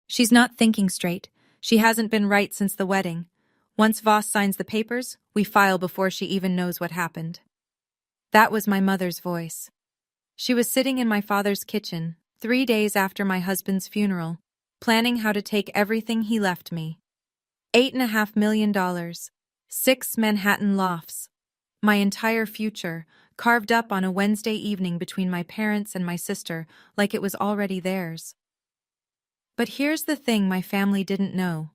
She's not thinking straight. She hasn't been right since the wedding. Once Voss signs the papers, we file before she even knows what happened. That was my mother's voice. She was sitting in my father's kitchen, 3 days after my husband's funeral, planning how to take everything he left me. $8.5 million, 6 Manhattan lofts, my entire future, carved up on a Wednesday evening between my parents and my sister like it was already theirs. But here's the thing my family didn't know.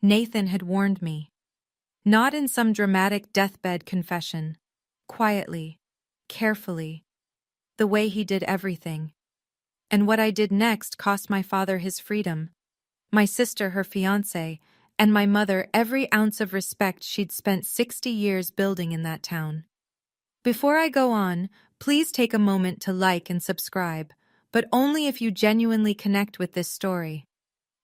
Nathan had warned me. Not in some dramatic deathbed confession. Quietly, carefully. The way he did everything. And what I did next cost my father his freedom, my sister her fiancé, and my mother every ounce of respect she'd spent 60 years building in that town. Before I go on, please take a moment to like and subscribe, but only if you genuinely connect with this story.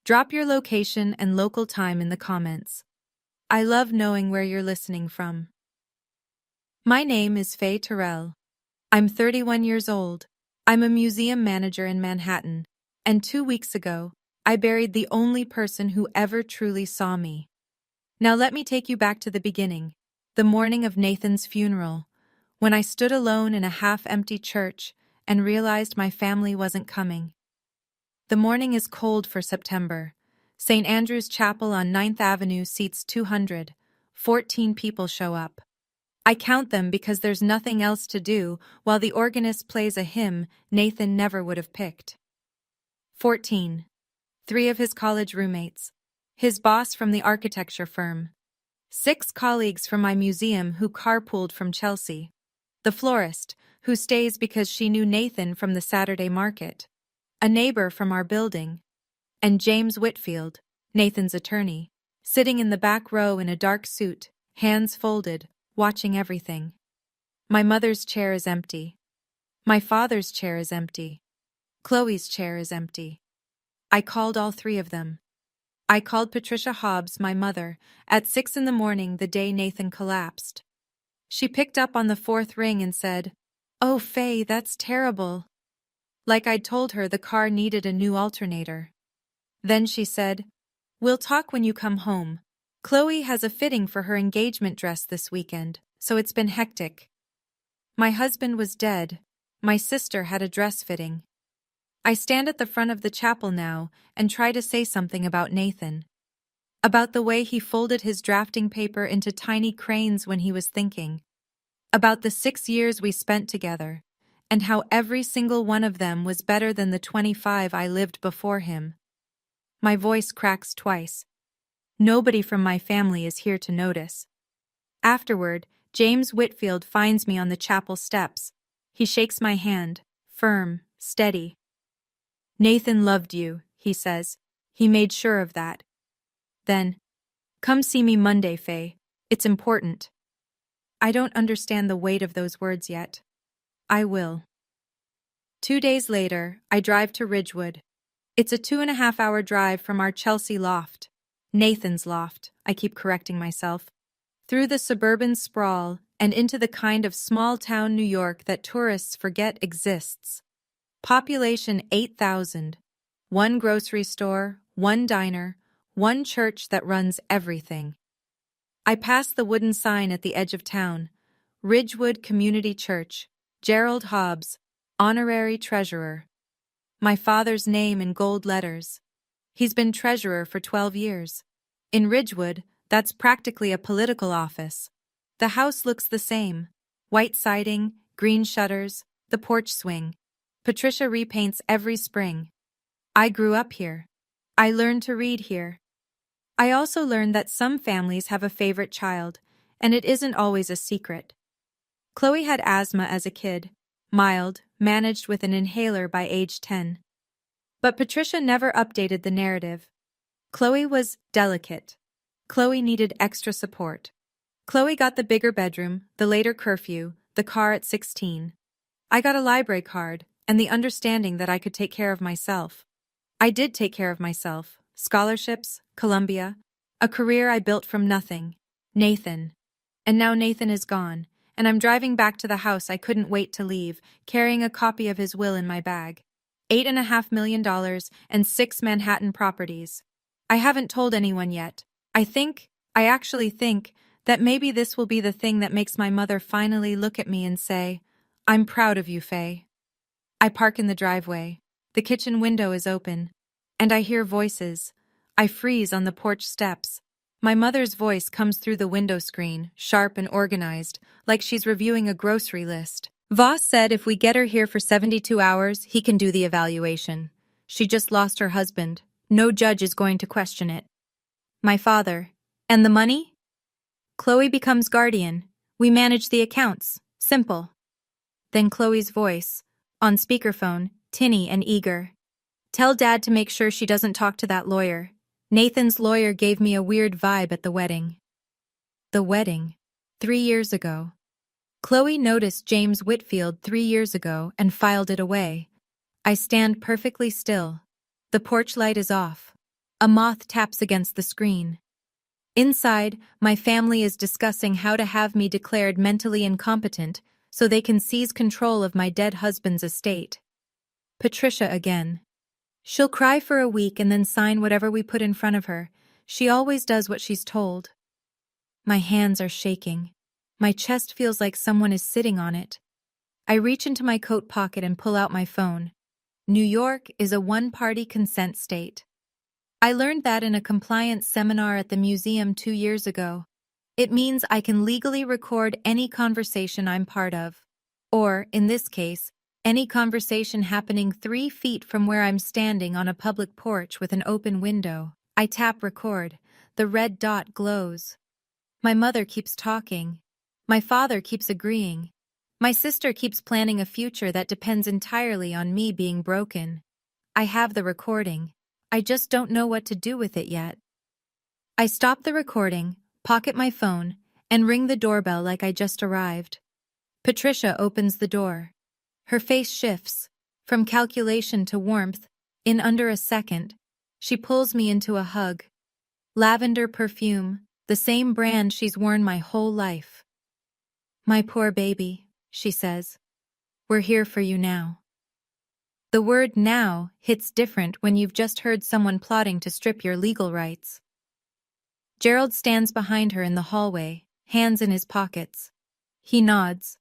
Drop your location and local time in the comments. I love knowing where you're listening from. My name is Faye Terrell. I'm 31 years old. I'm a museum manager in Manhattan, and 2 weeks ago, I buried the only person who ever truly saw me. Now let me take you back to the beginning, the morning of Nathan's funeral, when I stood alone in a half-empty church and realized my family wasn't coming. The morning is cold for September. St. Andrew's Chapel on 9th Avenue seats 200. 14 people show up. I count them because there's nothing else to do while the organist plays a hymn Nathan never would have picked. 14. 3 of his college roommates. His boss from the architecture firm. 6 colleagues from my museum who carpooled from Chelsea. The florist, who stays because she knew Nathan from the Saturday market. A neighbor from our building. And James Whitfield, Nathan's attorney, sitting in the back row in a dark suit, hands folded, watching everything. My mother's chair is empty. My father's chair is empty. Chloe's chair is empty. I called all 3 of them. I called Patricia Hobbs, my mother, at 6 a.m. the day Nathan collapsed. She picked up on the 4th ring and said, "Oh, Faye, that's terrible." Like I'd told her the car needed a new alternator. Then she said, "We'll talk when you come home. Chloe has a fitting for her engagement dress this weekend, so it's been hectic." My husband was dead. My sister had a dress fitting. I stand at the front of the chapel now and try to say something about Nathan. About the way he folded his drafting paper into tiny cranes when he was thinking. About the 6 years we spent together, and how every single one of them was better than the 25 I lived before him. My voice cracks twice. Nobody from my family is here to notice. Afterward, James Whitfield finds me on the chapel steps. He shakes my hand, firm, steady. "Nathan loved you," he says. He made sure of that. Then, "Come see me Monday, Faye. It's important." I don't understand the weight of those words yet. I will. 2 days later, I drive to Ridgewood. It's a 2.5-hour drive from our Chelsea loft. Nathan's loft, I keep correcting myself. Through the suburban sprawl and into the kind of small-town New York that tourists forget exists. Population 8,000. 1 grocery store, 1 diner, 1 church that runs everything. I pass the wooden sign at the edge of town. Ridgewood Community Church. Gerald Hobbs, Honorary Treasurer. My father's name in gold letters. He's been treasurer for 12 years. In Ridgewood, that's practically a political office. The house looks the same. White siding, green shutters, the porch swing. Patricia repaints every spring. I grew up here. I learned to read here. I also learned that some families have a favorite child, and it isn't always a secret. Chloe had asthma as a kid, mild, managed with an inhaler by age 10. But Patricia never updated the narrative. Chloe was delicate. Chloe needed extra support. Chloe got the bigger bedroom, the later curfew, the car at 16. I got a library card, and the understanding that I could take care of myself. I did take care of myself. Scholarships, Columbia, a career I built from nothing. Nathan. And now Nathan is gone, and I'm driving back to the house I couldn't wait to leave, carrying a copy of his will in my bag. $8.5 million, and 6 Manhattan properties. I haven't told anyone yet. I actually think, that maybe this will be the thing that makes my mother finally look at me and say, "I'm proud of you, Faye." I park in the driveway. The kitchen window is open. And I hear voices. I freeze on the porch steps. My mother's voice comes through the window screen, sharp and organized, like she's reviewing a grocery list. Voss said if we get her here for 72 hours, he can do the evaluation. She just lost her husband. No judge is going to question it. My father. And the money? Chloe becomes guardian. We manage the accounts. Simple. Then Chloe's voice, on speakerphone, tinny and eager. Tell Dad to make sure she doesn't talk to that lawyer. Nathan's lawyer gave me a weird vibe at the wedding. The wedding. 3 years ago. Chloe noticed James Whitfield 3 years ago and filed it away. I stand perfectly still. The porch light is off. A moth taps against the screen. Inside, my family is discussing how to have me declared mentally incompetent so they can seize control of my dead husband's estate. Patricia again. She'll cry for a week and then sign whatever we put in front of her. She always does what she's told. My hands are shaking. My chest feels like someone is sitting on it. I reach into my coat pocket and pull out my phone. New York is a one-party consent state. I learned that in a compliance seminar at the museum 2 years ago. It means I can legally record any conversation I'm part of. Or, in this case, any conversation happening 3 feet from where I'm standing on a public porch with an open window. I tap record. The red dot glows. My mother keeps talking. My father keeps agreeing. My sister keeps planning a future that depends entirely on me being broken. I have the recording. I just don't know what to do with it yet. I stop the recording, pocket my phone, and ring the doorbell like I just arrived. Patricia opens the door. Her face shifts, from calculation to warmth, in under a second. She pulls me into a hug. Lavender perfume, the same brand she's worn my whole life. My poor baby, she says. We're here for you now. The word now hits different when you've just heard someone plotting to strip your legal rights. Gerald stands behind her in the hallway, hands in his pockets. He nods.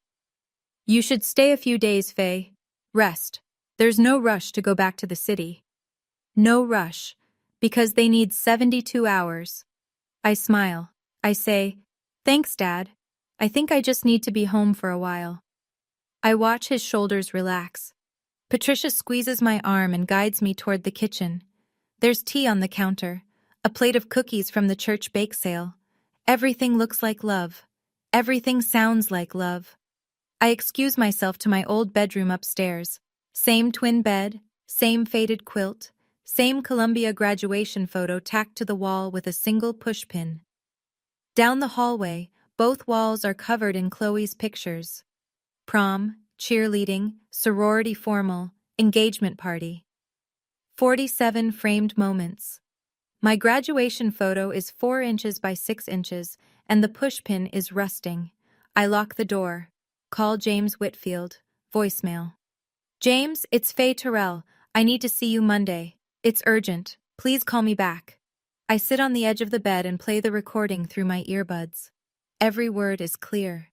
You should stay a few days, Faye. Rest. There's no rush to go back to the city. No rush, because they need 72 hours. I smile. I say, thanks, Dad. I think I just need to be home for a while. I watch his shoulders relax. Patricia squeezes my arm and guides me toward the kitchen. There's tea on the counter, a plate of cookies from the church bake sale. Everything looks like love. Everything sounds like love. I excuse myself to my old bedroom upstairs. Same twin bed, same faded quilt, same Columbia graduation photo tacked to the wall with a single pushpin. Down the hallway, both walls are covered in Chloe's pictures. Prom, cheerleading, sorority formal, engagement party. 47 framed moments. My graduation photo is 4 inches by 6 inches, and the pushpin is rusting. I lock the door. Call James Whitfield. Voicemail. James, it's Faye Terrell. I need to see you Monday. It's urgent. Please call me back. I sit on the edge of the bed and play the recording through my earbuds. Every word is clear.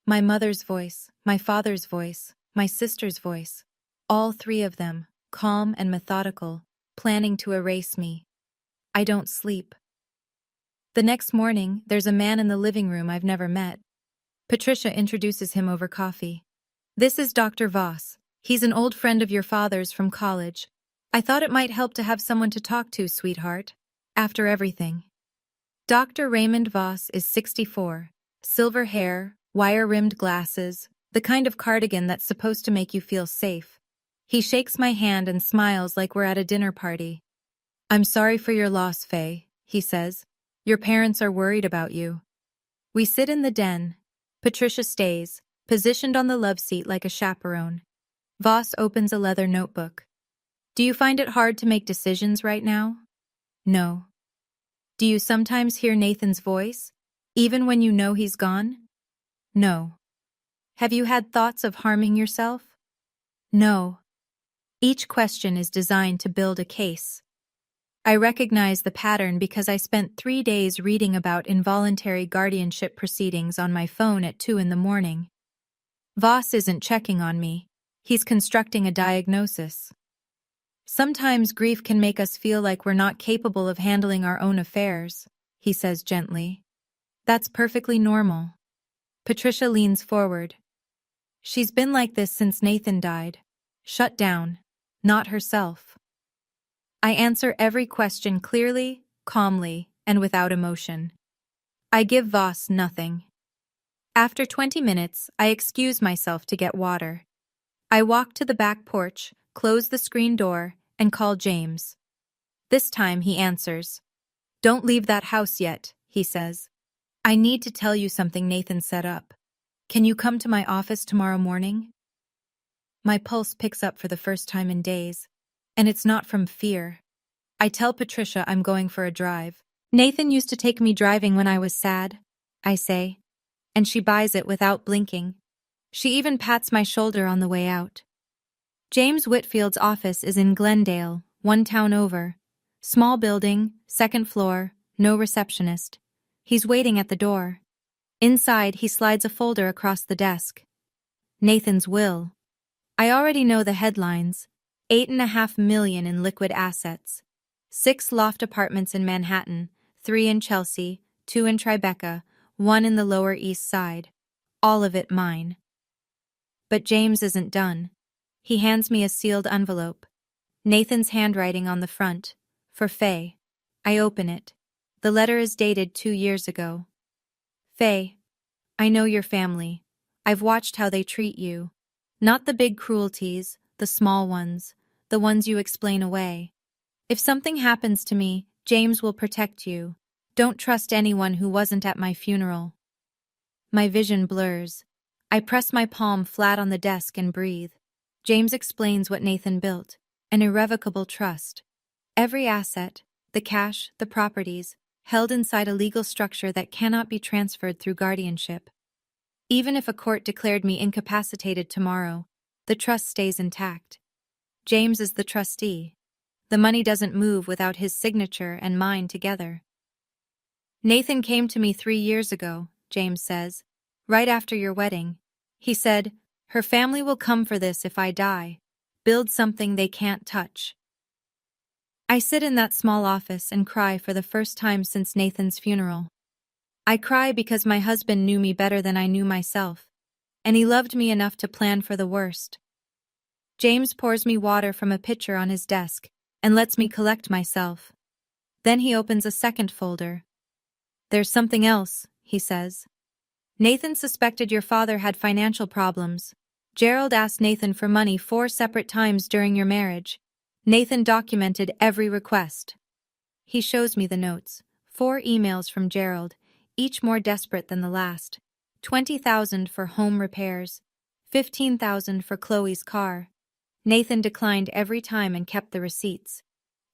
My mother's voice, my father's voice, my sister's voice. All 3 of them, calm and methodical, planning to erase me. I don't sleep. The next morning, there's a man in the living room I've never met. Patricia introduces him over coffee. This is Dr. Voss. He's an old friend of your father's from college. I thought it might help to have someone to talk to, sweetheart. After everything. Dr. Raymond Voss is 64. Silver hair, wire-rimmed glasses, the kind of cardigan that's supposed to make you feel safe. He shakes my hand and smiles like we're at a dinner party. I'm sorry for your loss, Faye, he says. Your parents are worried about you. We sit in the den. Patricia stays, positioned on the love seat like a chaperone. Voss opens a leather notebook. Do you find it hard to make decisions right now? No. Do you sometimes hear Nathan's voice, even when you know he's gone? No. Have you had thoughts of harming yourself? No. Each question is designed to build a case. I recognize the pattern because I spent 3 days reading about involuntary guardianship proceedings on my phone at 2 in the morning. Voss isn't checking on me. He's constructing a diagnosis. Sometimes grief can make us feel like we're not capable of handling our own affairs, he says gently. That's perfectly normal. Patricia leans forward. She's been like this since Nathan died. Shut down. Not herself. I answer every question clearly, calmly, and without emotion. I give Voss nothing. After 20 minutes, I excuse myself to get water. I walk to the back porch, close the screen door, and call James. This time he answers. Don't leave that house yet, he says. I need to tell you something Nathan set up. Can you come to my office tomorrow morning? My pulse picks up for the first time in days, and it's not from fear. I tell Patricia I'm going for a drive. Nathan used to take me driving when I was sad, I say, and she buys it without blinking. She even pats my shoulder on the way out. James Whitfield's office is in Glendale, one town over. Small building, second floor, no receptionist. He's waiting at the door. Inside, he slides a folder across the desk. Nathan's will. I already know the headlines. $8.5 million in liquid assets. 6 loft apartments in Manhattan, 3 in Chelsea, 2 in Tribeca, 1 in the Lower East Side. All of it mine. But James isn't done. He hands me a sealed envelope. Nathan's handwriting on the front. For Faye. I open it. The letter is dated 2 years ago. Faye, I know your family. I've watched how they treat you. Not the big cruelties, the small ones, the ones you explain away. If something happens to me, James will protect you. Don't trust anyone who wasn't at my funeral. My vision blurs. I press my palm flat on the desk and breathe. James explains what Nathan built. An irrevocable trust. Every asset, the cash, the properties, held inside a legal structure that cannot be transferred through guardianship. Even if a court declared me incapacitated tomorrow, the trust stays intact. James is the trustee. The money doesn't move without his signature and mine together. Nathan came to me 3 years ago, James says, right after your wedding. He said, her family will come for this if I die. Build something they can't touch. I sit in that small office and cry for the first time since Nathan's funeral. I cry because my husband knew me better than I knew myself, and he loved me enough to plan for the worst. James pours me water from a pitcher on his desk and lets me collect myself. Then he opens a second folder. There's something else, he says. Nathan suspected your father had financial problems. Gerald asked Nathan for money 4 separate times during your marriage. Nathan documented every request. He shows me the notes. 4 emails from Gerald, each more desperate than the last. $20,000 for home repairs. $15,000 for Chloe's car. Nathan declined every time and kept the receipts.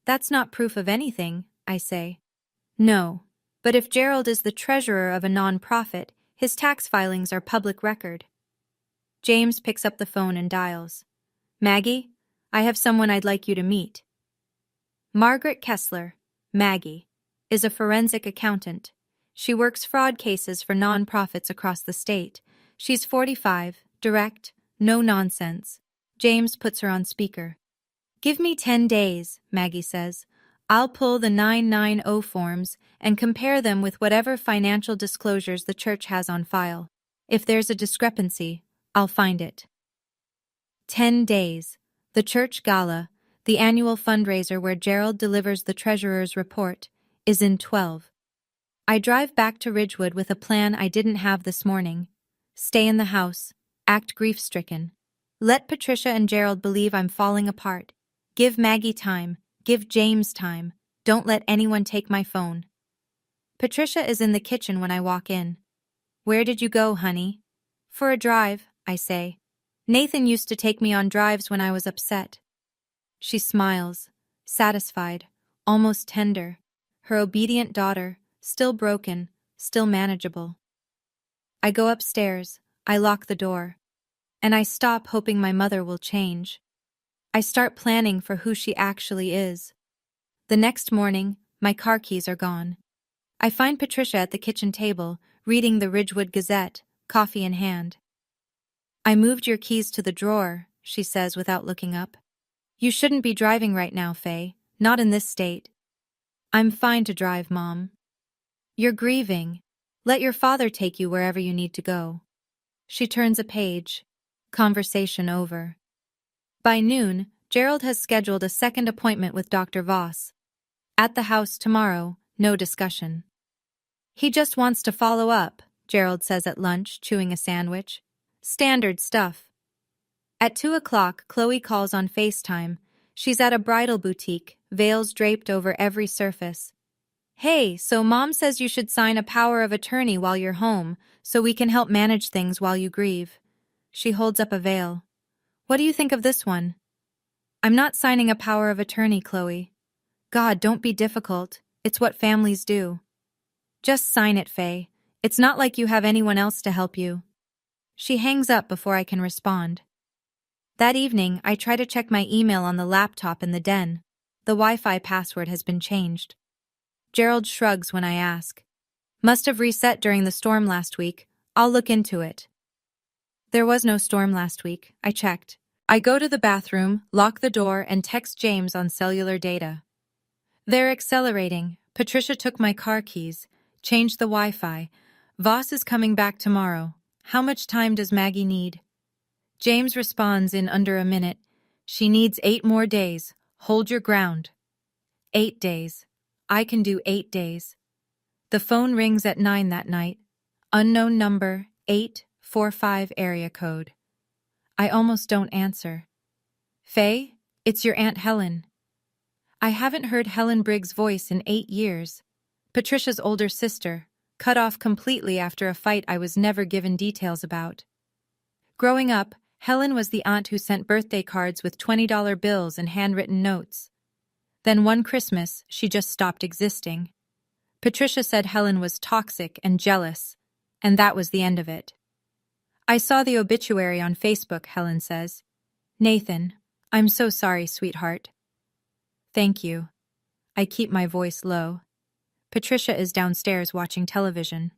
That's not proof of anything, I say. No, but if Gerald is the treasurer of a non-profit, his tax filings are public record. James picks up the phone and dials. Maggie, I have someone I'd like you to meet. Margaret Kessler, Maggie, is a forensic accountant. She works fraud cases for non-profits across the state. She's 45, direct, no nonsense. James puts her on speaker. Give me 10 days, Maggie says. I'll pull the 990 forms and compare them with whatever financial disclosures the church has on file. If there's a discrepancy, I'll find it. 10 days. The church gala, the annual fundraiser where Gerald delivers the treasurer's report, is in 12. I drive back to Ridgewood with a plan I didn't have this morning. Stay in the house, act grief-stricken. Let Patricia and Gerald believe I'm falling apart. Give Maggie time, give James time. Don't let anyone take my phone. Patricia is in the kitchen when I walk in. Where did you go, honey? For a drive, I say. Nathan used to take me on drives when I was upset. She smiles, satisfied, almost tender. Her obedient daughter, still broken, still manageable. I go upstairs, I lock the door. And I stop hoping my mother will change. I start planning for who she actually is. The next morning, my car keys are gone. I find Patricia at the kitchen table, reading the Ridgewood Gazette, coffee in hand. "I moved your keys to the drawer," she says without looking up. "You shouldn't be driving right now, Faye, not in this state." "I'm fine to drive, Mom." "You're grieving. Let your father take you wherever you need to go." She turns a page. Conversation over. By noon, Gerald has scheduled a second appointment with Dr. Voss. At the house tomorrow, no discussion. "He just wants to follow up," Gerald says at lunch, chewing a sandwich. "Standard stuff." At 2 o'clock, Chloe calls on FaceTime. She's at a bridal boutique, veils draped over every surface. "Hey, so Mom says you should sign a power of attorney while you're home, so we can help manage things while you grieve." She holds up a veil. "What do you think of this one?" "I'm not signing a power of attorney, Chloe." "God, don't be difficult. It's what families do." "Just sign it, Faye. It's not like you have anyone else to help you." She hangs up before I can respond. That evening, I try to check my email on the laptop in the den. The Wi-Fi password has been changed. Gerald shrugs when I ask. "Must have reset during the storm last week. I'll look into it." There was no storm last week. I checked. I go to the bathroom, lock the door, and text James on cellular data. "They're accelerating. Patricia took my car keys, changed the Wi-Fi. Voss is coming back tomorrow. How much time does Maggie need?" James responds in under a minute. "She needs 8 more days. Hold your ground." 8 days. I can do 8 days. The phone rings at 9 that night. Unknown number, 845 area code. I almost don't answer. "Faye, it's your Aunt Helen." I haven't heard Helen Briggs' voice in 8 years. Patricia's older sister, cut off completely after a fight I was never given details about. Growing up, Helen was the aunt who sent birthday cards with $20 bills and handwritten notes. Then one Christmas, she just stopped existing. Patricia said Helen was toxic and jealous, and that was the end of it. "I saw the obituary on Facebook," Helen says. "Nathan, I'm so sorry, sweetheart." "Thank you." I keep my voice low. Patricia is downstairs watching television.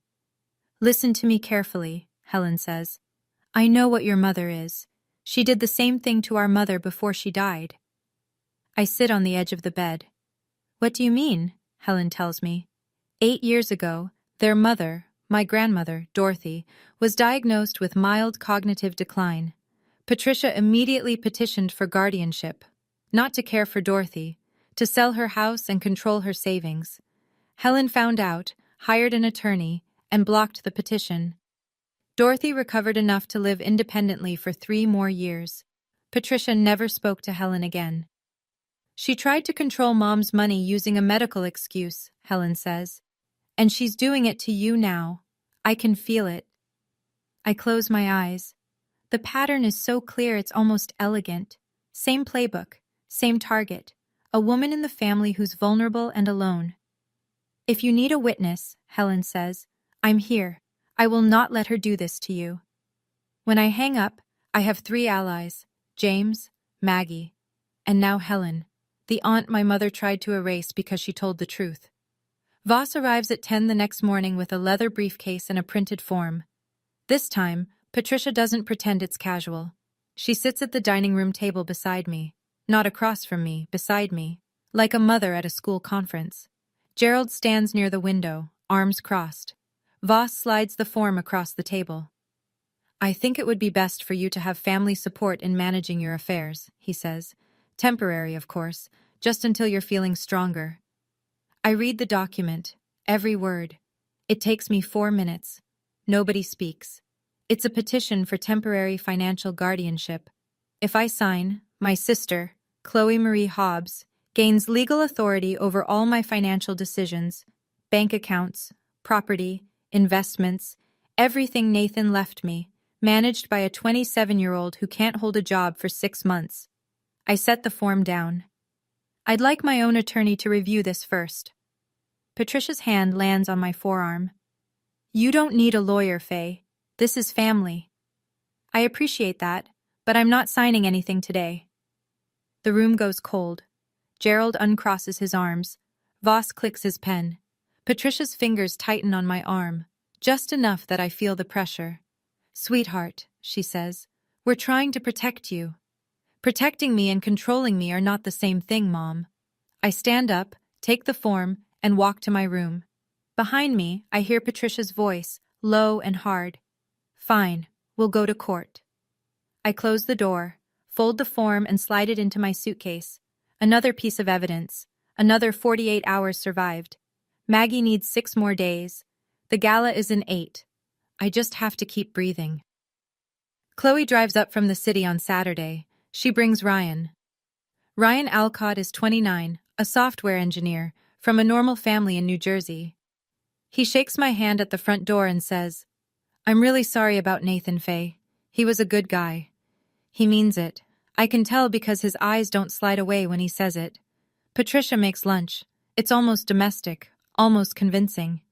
"Listen to me carefully," Helen says. "I know what your mother is. She did the same thing to our mother before she died." I sit on the edge of the bed. "What do you mean?" Helen tells me. 8 years ago, their mother, my grandmother, Dorothy, was diagnosed with mild cognitive decline. Patricia immediately petitioned for guardianship, not to care for Dorothy, to sell her house and control her savings. Helen found out, hired an attorney, and blocked the petition. Dorothy recovered enough to live independently for 3 more years. Patricia never spoke to Helen again. "She tried to control Mom's money using a medical excuse," Helen says. "And she's doing it to you now. I can feel it." I close my eyes. The pattern is so clear it's almost elegant. Same playbook, same target. A woman in the family who's vulnerable and alone. "If you need a witness," Helen says, "I'm here. I will not let her do this to you." When I hang up, I have 3 allies: James, Maggie, and now Helen, the aunt my mother tried to erase because she told the truth. Voss arrives at 10 the next morning with a leather briefcase and a printed form. This time, Patricia doesn't pretend it's casual. She sits at the dining room table beside me, not across from me, beside me, like a mother at a school conference. Gerald stands near the window, arms crossed. Voss slides the form across the table. "I think it would be best for you to have family support in managing your affairs," he says. "Temporary, of course, just until you're feeling stronger." I read the document, every word. It takes me 4 minutes. Nobody speaks. It's a petition for temporary financial guardianship. If I sign, my sister, Chloe Marie Hobbs, gains legal authority over all my financial decisions, bank accounts, property, investments, everything Nathan left me, managed by a 27-year-old who can't hold a job for 6 months. I set the form down. "I'd like my own attorney to review this first." Patricia's hand lands on my forearm. "You don't need a lawyer, Faye. This is family." "I appreciate that, but I'm not signing anything today." The room goes cold. Gerald uncrosses his arms. Voss clicks his pen. Patricia's fingers tighten on my arm, just enough that I feel the pressure. "Sweetheart," she says, "we're trying to protect you." Protecting me and controlling me are not the same thing, Mom. I stand up, take the form, and walk to my room. Behind me, I hear Patricia's voice, low and hard. "Fine, we'll go to court." I close the door, fold the form and slide it into my suitcase. Another piece of evidence. Another 48 hours survived. Maggie needs 6 more days. The gala is in 8. I just have to keep breathing. Chloe drives up from the city on Saturday. She brings Ryan. Ryan Alcott is 29, a software engineer, from a normal family in New Jersey. He shakes my hand at the front door and says, "I'm really sorry about Nathan, Faye. He was a good guy." He means it. I can tell because his eyes don't slide away when he says it. Patricia makes lunch. It's almost domestic, almost convincing.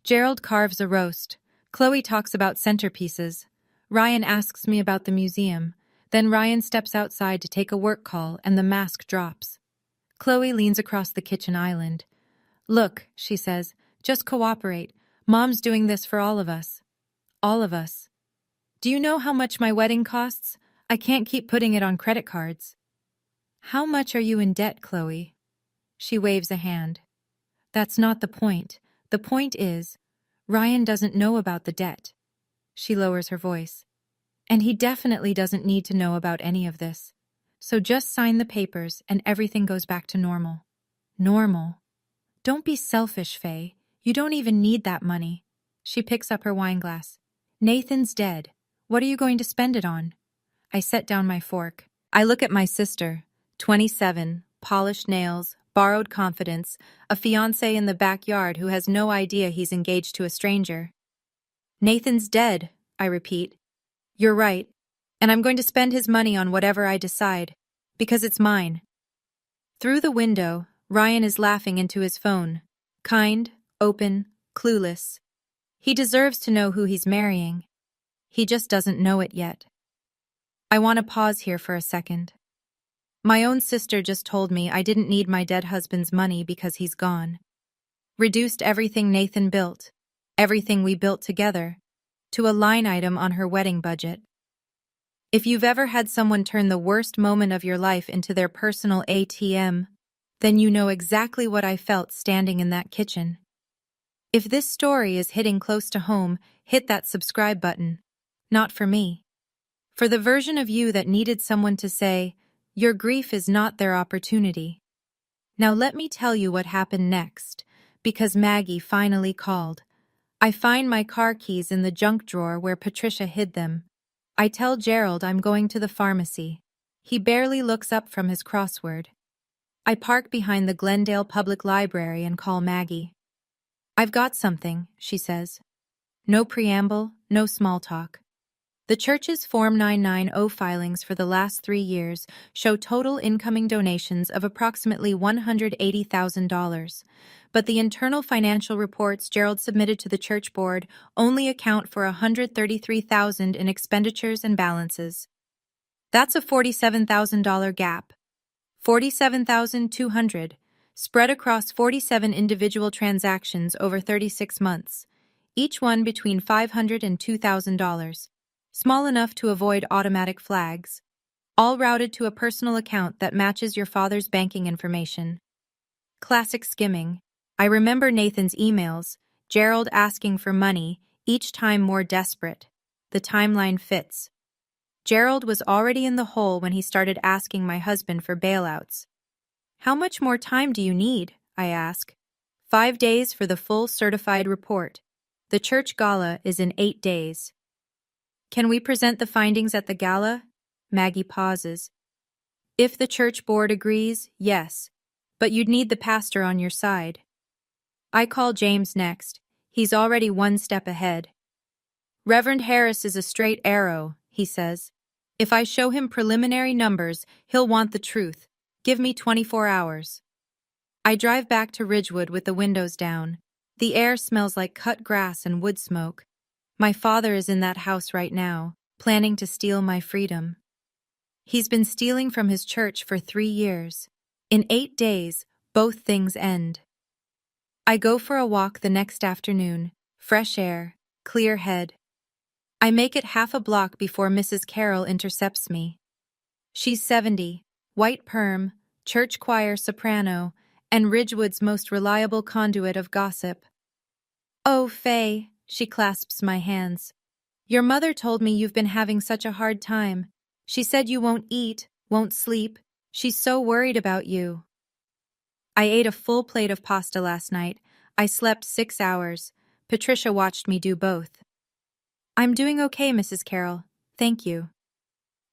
Gerald carves a roast. Chloe talks about centerpieces. Ryan asks me about the museum. Then Ryan steps outside to take a work call and the mask drops. Chloe leans across the kitchen island. "Look," she says, "just cooperate. Mom's doing this for all of us." All of us. "Do you know how much my wedding costs? I can't keep putting it on credit cards." "How much are you in debt, Chloe?" She waves a hand. "That's not the point. The point is, Ryan doesn't know about the debt." She lowers her voice. "And he definitely doesn't need to know about any of this. So just sign the papers and everything goes back to normal." Normal. Don't be selfish, Faye. You don't even need that money. She picks up her wineglass. "Nathan's dead. What are you going to spend it on?" I set down my fork. I look at my sister, 27, polished nails, borrowed confidence, a fiancé in the backyard who has no idea he's engaged to a stranger. "Nathan's dead," I repeat. "You're right. And I'm going to spend his money on whatever I decide, because it's mine." Through the window, Ryan is laughing into his phone. Kind, open, clueless. He deserves to know who he's marrying. He just doesn't know it yet. I want to pause here for a second. My own sister just told me I didn't need my dead husband's money because he's gone. Reduced everything Nathan built, everything we built together, to a line item on her wedding budget. If you've ever had someone turn the worst moment of your life into their personal ATM, then you know exactly what I felt standing in that kitchen. If this story is hitting close to home, hit that subscribe button. Not for me. For the version of you that needed someone to say, "Your grief is not their opportunity." Now let me tell you what happened next, because Maggie finally called. I find my car keys in the junk drawer where Patricia hid them. I tell Gerald I'm going to the pharmacy. He barely looks up from his crossword. I park behind the Glendale Public Library and call Maggie. "I've got something," she says. No preamble, no small talk. The church's Form 990 filings for the last 3 years show total incoming donations of approximately $180,000, but the internal financial reports Gerald submitted to the church board only account for $133,000 in expenditures and balances. That's a $47,000 gap. $47,200, spread across 47 individual transactions over 36 months, each one between $500 and $2,000. Small enough to avoid automatic flags, all routed to a personal account that matches your father's banking information. Classic skimming. I remember Nathan's emails, Gerald asking for money, each time more desperate. The timeline fits. Gerald was already in the hole when he started asking my husband for bailouts. "How much more time do you need?" I ask. 5 days for the full certified report. The church gala is in 8 days. "Can we present the findings at the gala?" Maggie pauses. "If the church board agrees, yes, but you'd need the pastor on your side." I call James next. He's already 1 step ahead. "Reverend Harris is a straight arrow," he says. "If I show him preliminary numbers, he'll want the truth. Give me 24 hours. I drive back to Ridgewood with the windows down. The air smells like cut grass and wood smoke. My father is in that house right now, planning to steal my freedom. He's been stealing from his church for 3 years. In 8 days, both things end. I go for a walk the next afternoon, fresh air, clear head. I make it half a block before Mrs. Carroll intercepts me. She's 70, white perm, church choir soprano, and Ridgewood's most reliable conduit of gossip. "Oh, Faye," she clasps my hands. "Your mother told me you've been having such a hard time. She said you won't eat, won't sleep. She's so worried about you." I ate a full plate of pasta last night. I slept 6 hours. Patricia watched me do both. "I'm doing okay, Mrs. Carroll. Thank you."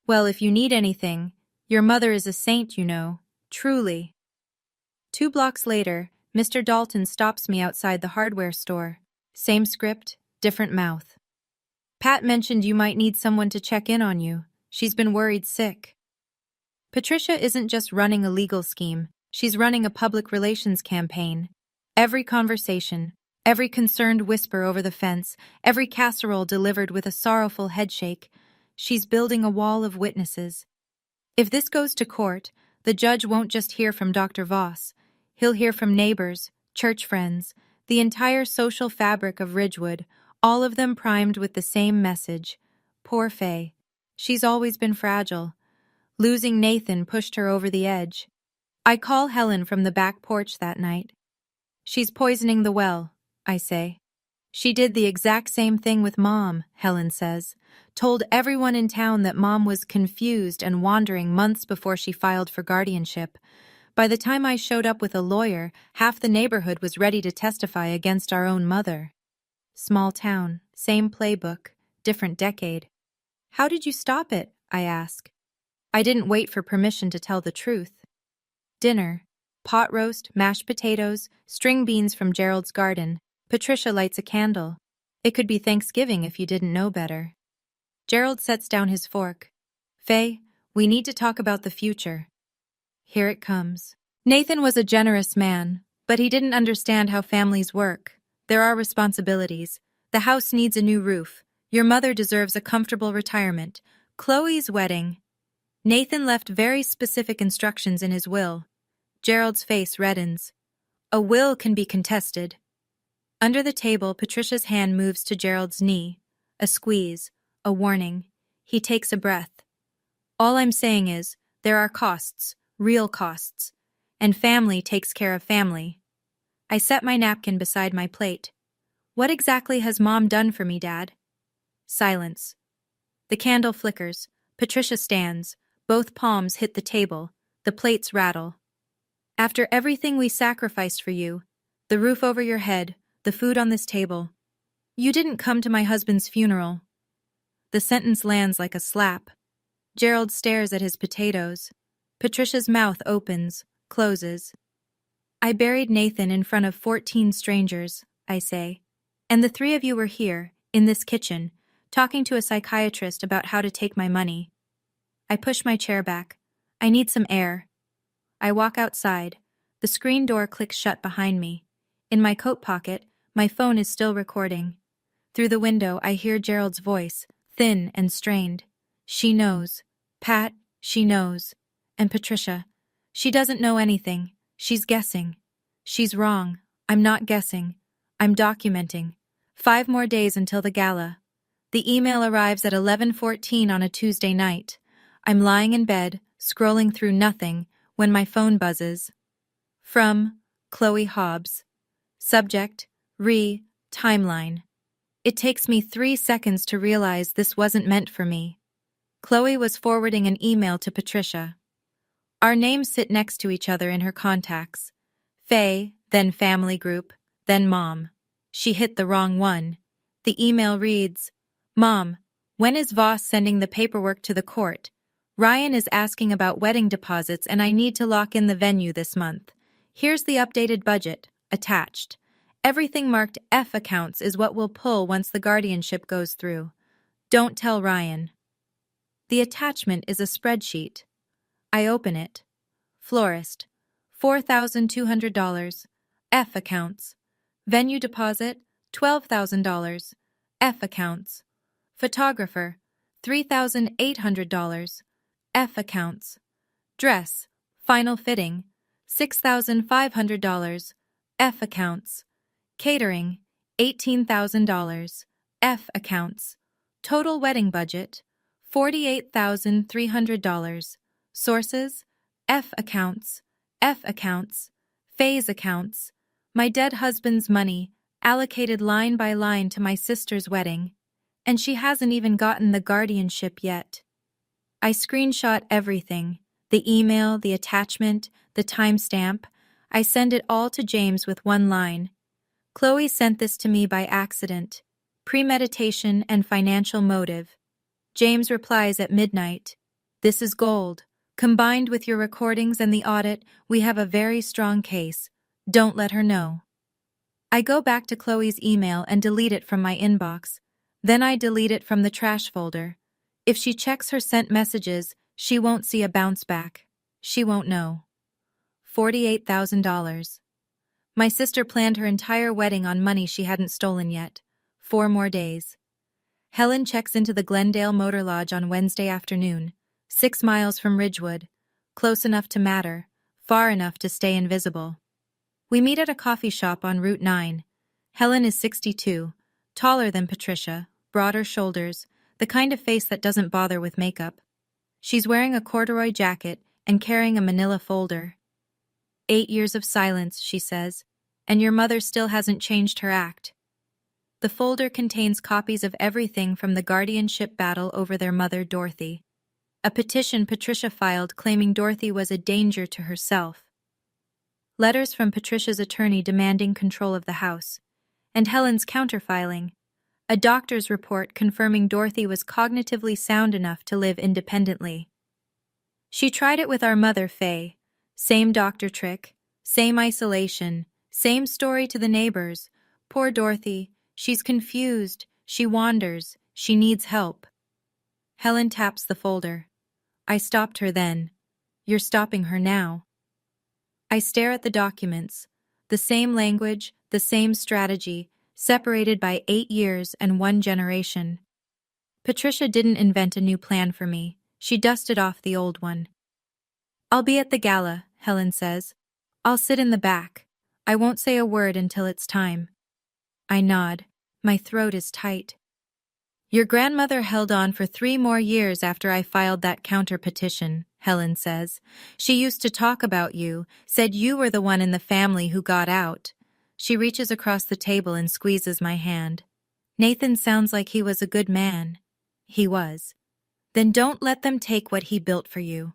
"Well, if you need anything, your mother is a saint, you know. Truly." 2 blocks later, Mr. Dalton stops me outside the hardware store. Same script, different mouth. "Pat mentioned you might need someone to check in on you. She's been worried sick." Patricia isn't just running a legal scheme, she's running a public relations campaign. Every conversation, every concerned whisper over the fence, every casserole delivered with a sorrowful headshake, she's building a wall of witnesses. If this goes to court, the judge won't just hear from Dr. Voss. He'll hear from neighbors, church friends, the entire social fabric of Ridgewood, all of them primed with the same message. Poor Faye. She's always been fragile. Losing Nathan pushed her over the edge. I call Helen from the back porch that night. "She's poisoning the well," I say. "She did the exact same thing with Mom," Helen says. "Told everyone in town that Mom was confused and wandering months before she filed for guardianship. By the time I showed up with a lawyer, half the neighborhood was ready to testify against our own mother." Small town, same playbook, different decade. "How did you stop it?" I ask. I didn't wait for permission to tell the truth. Dinner. Pot roast, mashed potatoes, string beans from Gerald's garden. Patricia lights a candle. It could be Thanksgiving if you didn't know better. Gerald sets down his fork. "Faye, we need to talk about the future." Here it comes. Nathan was a generous man, but he didn't understand how families work. There are responsibilities. The house needs a new roof. Your mother deserves a comfortable retirement. Chloe's wedding. Nathan left very specific instructions in his will. Gerald's face reddens. A will can be contested. Under the table, Patricia's hand moves to Gerald's knee. A squeeze, a warning. He takes a breath. "All I'm saying is, there are costs, real costs. And family takes care of family." I set my napkin beside my plate. "What exactly has Mom done for me, Dad?" Silence. The candle flickers. Patricia stands. Both palms hit the table. The plates rattle. "After everything we sacrificed for you, the roof over your head, the food on this table, you didn't come to my husband's funeral." The sentence lands like a slap. Gerald stares at his potatoes. Patricia's mouth opens, closes. "I buried Nathan in front of 14 strangers," I say. "And the 3 of you were here, in this kitchen, talking to a psychiatrist about how to take my money." I push my chair back. I need some air. I walk outside. The screen door clicks shut behind me. In my coat pocket, my phone is still recording. Through the window, I hear Gerald's voice, thin and strained. "She knows. Pat, she knows. And Patricia, she doesn't know anything. She's guessing. She's wrong. I'm not guessing. I'm documenting. 5 more days until the gala." The email arrives at 11:14 on a Tuesday night. I'm lying in bed, scrolling through nothing, when my phone buzzes. From Chloe Hobbs. Subject, timeline. It takes me 3 seconds to realize this wasn't meant for me. Chloe was forwarding an email to Patricia. Our names sit next to each other in her contacts. Faye, then family group, then Mom. She hit the wrong one. The email reads, "Mom, when is Voss sending the paperwork to the court? Ryan is asking about wedding deposits and I need to lock in the venue this month. Here's the updated budget, attached. Everything marked F accounts is what we'll pull once the guardianship goes through. Don't tell Ryan." The attachment is a spreadsheet. I open it. Florist, $4,200. F accounts. Venue deposit, $12,000. F accounts. Photographer, $3,800. F accounts. Dress, final fitting, $6,500, F accounts. Catering, $18,000, F accounts. Total wedding budget, $48,300. Sources, F accounts, F accounts. Phase accounts. My dead husband's money, allocated line by line to my sister's wedding, and she hasn't even gotten the guardianship yet. I screenshot everything, the email, the attachment, the timestamp. I send it all to James with one line. Chloe sent this to me by accident. Premeditation and financial motive. James replies at midnight. This is gold. Combined with your recordings and the audit, we have a very strong case. Don't let her know. I go back to Chloe's email and delete it from my inbox. Then I delete it from the trash folder. If she checks her sent messages, she won't see a bounce back. She won't know. $48,000. My sister planned her entire wedding on money she hadn't stolen yet. 4 more days. Helen checks into the Glendale Motor Lodge on Wednesday afternoon, 6 miles from Ridgewood, close enough to matter, far enough to stay invisible. We meet at a coffee shop on Route 9. Helen is 62, taller than Patricia, broader shoulders, the kind of face that doesn't bother with makeup. She's wearing a corduroy jacket and carrying a manila folder. 8 years of silence, she says, and your mother still hasn't changed her act. The folder contains copies of everything from the guardianship battle over their mother, Dorothy. A petition Patricia filed claiming Dorothy was a danger to herself. Letters from Patricia's attorney demanding control of the house, and Helen's counterfiling. A doctor's report confirming Dorothy was cognitively sound enough to live independently. She tried it with our mother, Faye. Same doctor trick, same isolation, same story to the neighbors. Poor Dorothy, she's confused, she wanders, she needs help. Helen taps the folder. I stopped her then. You're stopping her now. I stare at the documents. The same language, the same strategy, separated by 8 years and 1 generation. Patricia didn't invent a new plan for me. She dusted off the old one. I'll be at the gala, Helen says. I'll sit in the back. I won't say a word until it's time. I nod. My throat is tight. Your grandmother held on for 3 more years after I filed that counter-petition, Helen says. She used to talk about you, said you were the one in the family who got out. She reaches across the table and squeezes my hand. Nathan sounds like he was a good man. He was. Then don't let them take what he built for you.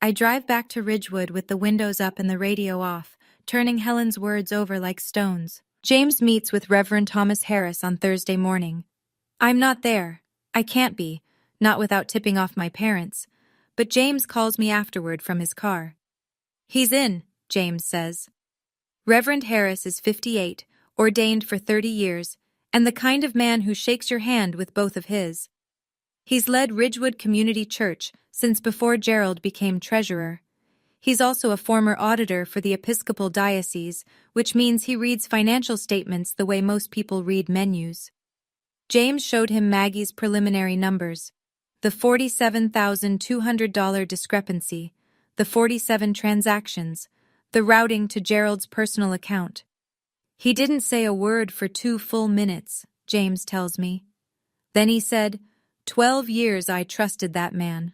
I drive back to Ridgewood with the windows up and the radio off, turning Helen's words over like stones. James meets with Reverend Thomas Harris on Thursday morning. I'm not there. I can't be, not without tipping off my parents. But James calls me afterward from his car. He's in, James says. Reverend Harris is 58, ordained for 30 years, and the kind of man who shakes your hand with both of his. He's led Ridgewood Community Church since before Gerald became treasurer. He's also a former auditor for the Episcopal Diocese, which means he reads financial statements the way most people read menus. James showed him Maggie's preliminary numbers, the $47,200 discrepancy, the 47 transactions, the routing to Gerald's personal account. He didn't say a word for 2 full minutes, James tells me. Then he said, 12 years I trusted that man.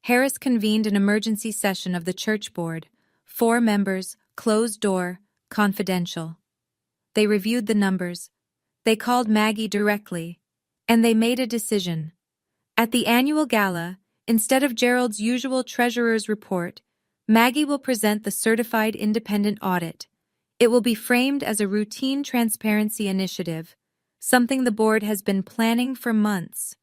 Harris convened an emergency session of the church board, 4 members, closed door, confidential. They reviewed the numbers. They called Maggie directly, and they made a decision. At the annual gala, instead of Gerald's usual treasurer's report, Maggie will present the certified independent audit. It will be framed as a routine transparency initiative, something the board has been planning for months.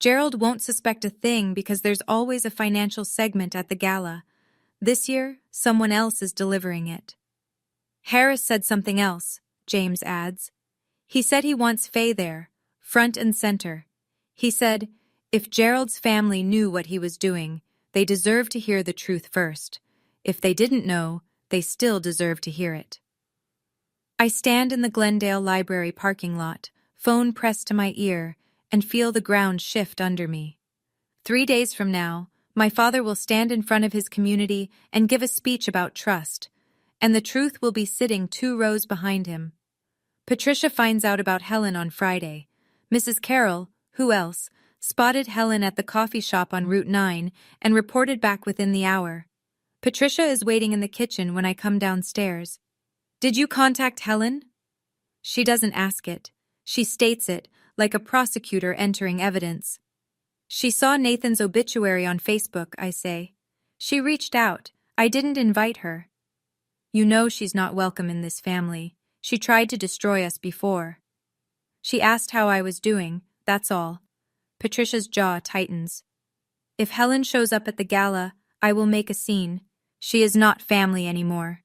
Gerald won't suspect a thing because there's always a financial segment at the gala. This year, someone else is delivering it. Harris said something else, James adds. He said he wants Faye there, front and center. He said, if Gerald's family knew what he was doing, they deserve to hear the truth first. If they didn't know, they still deserve to hear it. I stand in the Glendale Library parking lot, phone pressed to my ear, and feel the ground shift under me. 3 days from now, my father will stand in front of his community and give a speech about trust, and the truth will be sitting 2 rows behind him. Patricia finds out about Helen on Friday. Mrs. Carroll, who else, spotted Helen at the coffee shop on Route 9 and reported back within the hour. Patricia is waiting in the kitchen when I come downstairs. "Did you contact Helen?" She doesn't ask it. She states it, like a prosecutor entering evidence. "She saw Nathan's obituary on Facebook," I say. "She reached out. I didn't invite her." "You know she's not welcome in this family. She tried to destroy us before." She asked how I was doing, that's all. Patricia's jaw tightens. "If Helen shows up at the gala, I will make a scene. She is not family anymore."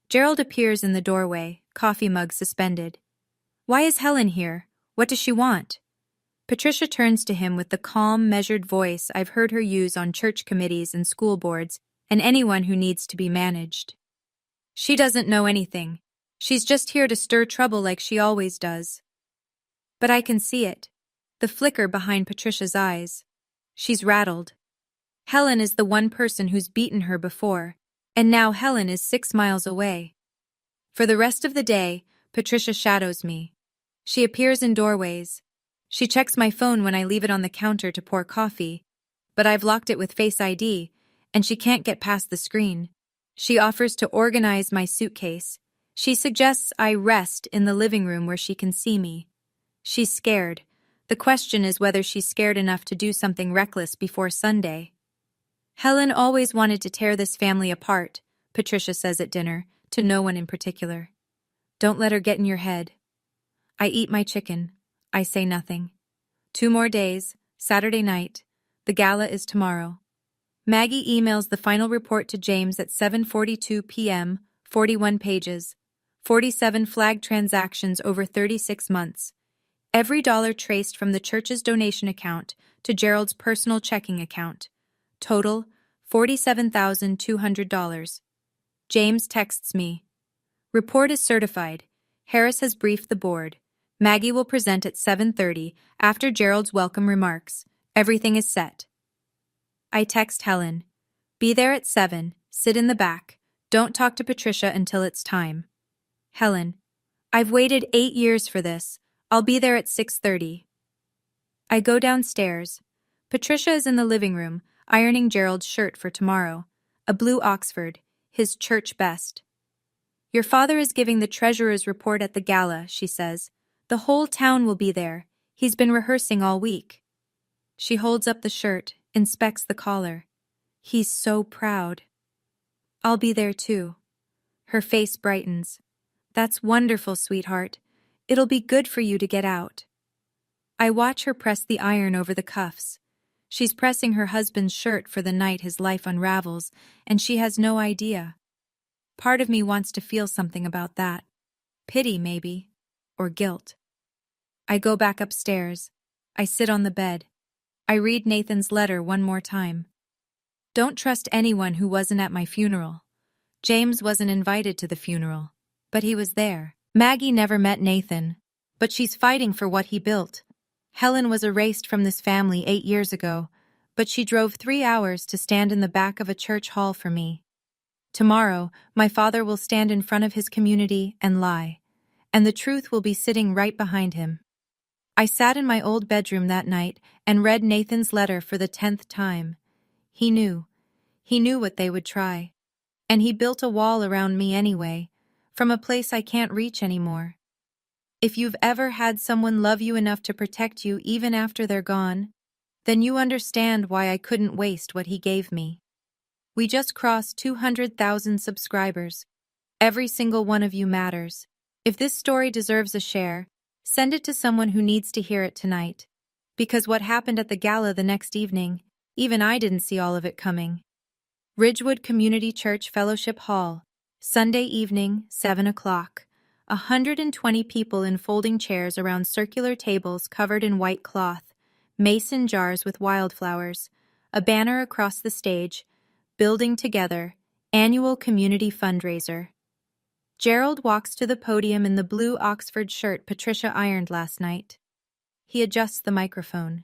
Gerald appears in the doorway, coffee mug suspended. "Why is Helen here? What does she want?" Patricia turns to him with the calm, measured voice I've heard her use on church committees and school boards and anyone who needs to be managed. "She doesn't know anything. She's just here to stir trouble like she always does." But I can see it. The flicker behind Patricia's eyes. She's rattled. Helen is the one person who's beaten her before, and now Helen is 6 miles away. For the rest of the day, Patricia shadows me. She appears in doorways. She checks my phone when I leave it on the counter to pour coffee, but I've locked it with Face ID, and she can't get past the screen. She offers to organize my suitcase. She suggests I rest in the living room where she can see me. She's scared. The question is whether she's scared enough to do something reckless before Sunday. "Helen always wanted to tear this family apart," Patricia says at dinner, to no one in particular. "Don't let her get in your head." I eat my chicken. I say nothing. 2 more days, Saturday night. The gala is tomorrow. Maggie emails the final report to James at 7:42 p.m., 41 pages. 47 flagged transactions over 36 months. Every dollar traced from the church's donation account to Gerald's personal checking account. Total, $47,200. James texts me. "Report is certified. Harris has briefed the board. Maggie will present at 7:30 after Gerald's welcome remarks. Everything is set." I text Helen. "Be there at 7, sit in the back. Don't talk to Patricia until it's time." Helen. "I've waited 8 years for this. I'll be there at 6:30. I go downstairs. Patricia is in the living room, ironing Gerald's shirt for tomorrow. A blue Oxford, his church best. "Your father is giving the treasurer's report at the gala," she says. "The whole town will be there. He's been rehearsing all week." She holds up the shirt, inspects the collar. "He's so proud." "I'll be there too." Her face brightens. "That's wonderful, sweetheart. It'll be good for you to get out." I watch her press the iron over the cuffs. She's pressing her husband's shirt for the night his life unravels, and she has no idea. Part of me wants to feel something about that. Pity, maybe. Or guilt. I go back upstairs. I sit on the bed. I read Nathan's letter one more time. "Don't trust anyone who wasn't at my funeral." James wasn't invited to the funeral, but he was there. Maggie never met Nathan, but she's fighting for what he built. Helen was erased from this family 8 years ago, but she drove 3 hours to stand in the back of a church hall for me. Tomorrow, my father will stand in front of his community and lie, and the truth will be sitting right behind him. I sat in my old bedroom that night and read Nathan's letter for the 10th time. He knew. He knew what they would try. And he built a wall around me anyway, from a place I can't reach anymore. If you've ever had someone love you enough to protect you even after they're gone, then you understand why I couldn't waste what he gave me. We just crossed 200,000 subscribers. Every single one of you matters. If this story deserves a share, send it to someone who needs to hear it tonight. Because what happened at the gala the next evening, even I didn't see all of it coming. Ridgewood Community Church Fellowship Hall, Sunday evening, 7 o'clock. 120 people in folding chairs around circular tables covered in white cloth, mason jars with wildflowers, a banner across the stage, Building Together, annual community fundraiser. Gerald walks to the podium in the blue Oxford shirt Patricia ironed last night. He adjusts the microphone.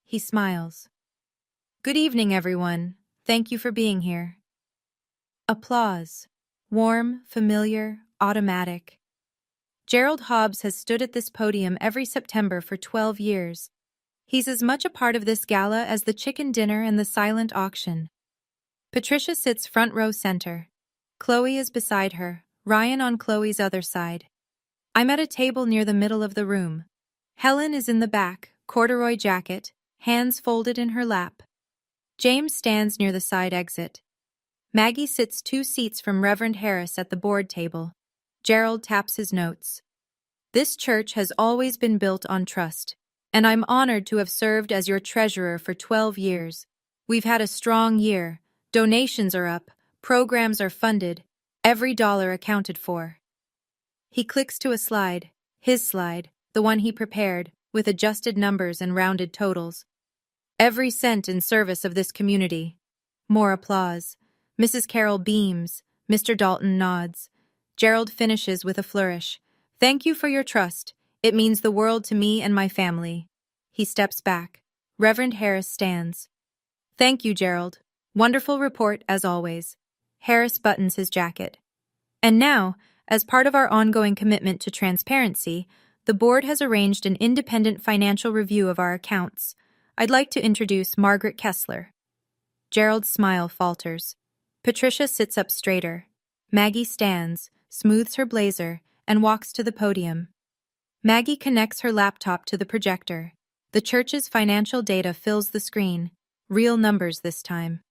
He smiles. Good evening, everyone. Thank you for being here. Applause. Warm, familiar, automatic. Gerald Hobbs has stood at this podium every September for 12 years. He's as much a part of this gala as the chicken dinner and the silent auction. Patricia sits front row center. Chloe is beside her, Ryan on Chloe's other side. I'm at a table near the middle of the room. Helen is in the back, corduroy jacket, hands folded in her lap. James stands near the side exit. Maggie sits 2 seats from Reverend Harris at the board table. Gerald taps his notes. This church has always been built on trust, and I'm honored to have served as your treasurer for 12 years. We've had a strong year. Donations are up, programs are funded, every dollar accounted for. He clicks to a slide, his slide, the one he prepared, with adjusted numbers and rounded totals. Every cent in service of this community. More applause. Mrs. Carroll beams. Mr. Dalton nods. Gerald finishes with a flourish. Thank you for your trust. It means the world to me and my family. He steps back. Reverend Harris stands. Thank you, Gerald. Wonderful report, as always. Harris buttons his jacket. And now, as part of our ongoing commitment to transparency, the board has arranged an independent financial review of our accounts. I'd like to introduce Margaret Kessler. Gerald's smile falters. Patricia sits up straighter. Maggie stands, smooths her blazer, and walks to the podium. Maggie connects her laptop to the projector. The church's financial data fills the screen. Real numbers this time.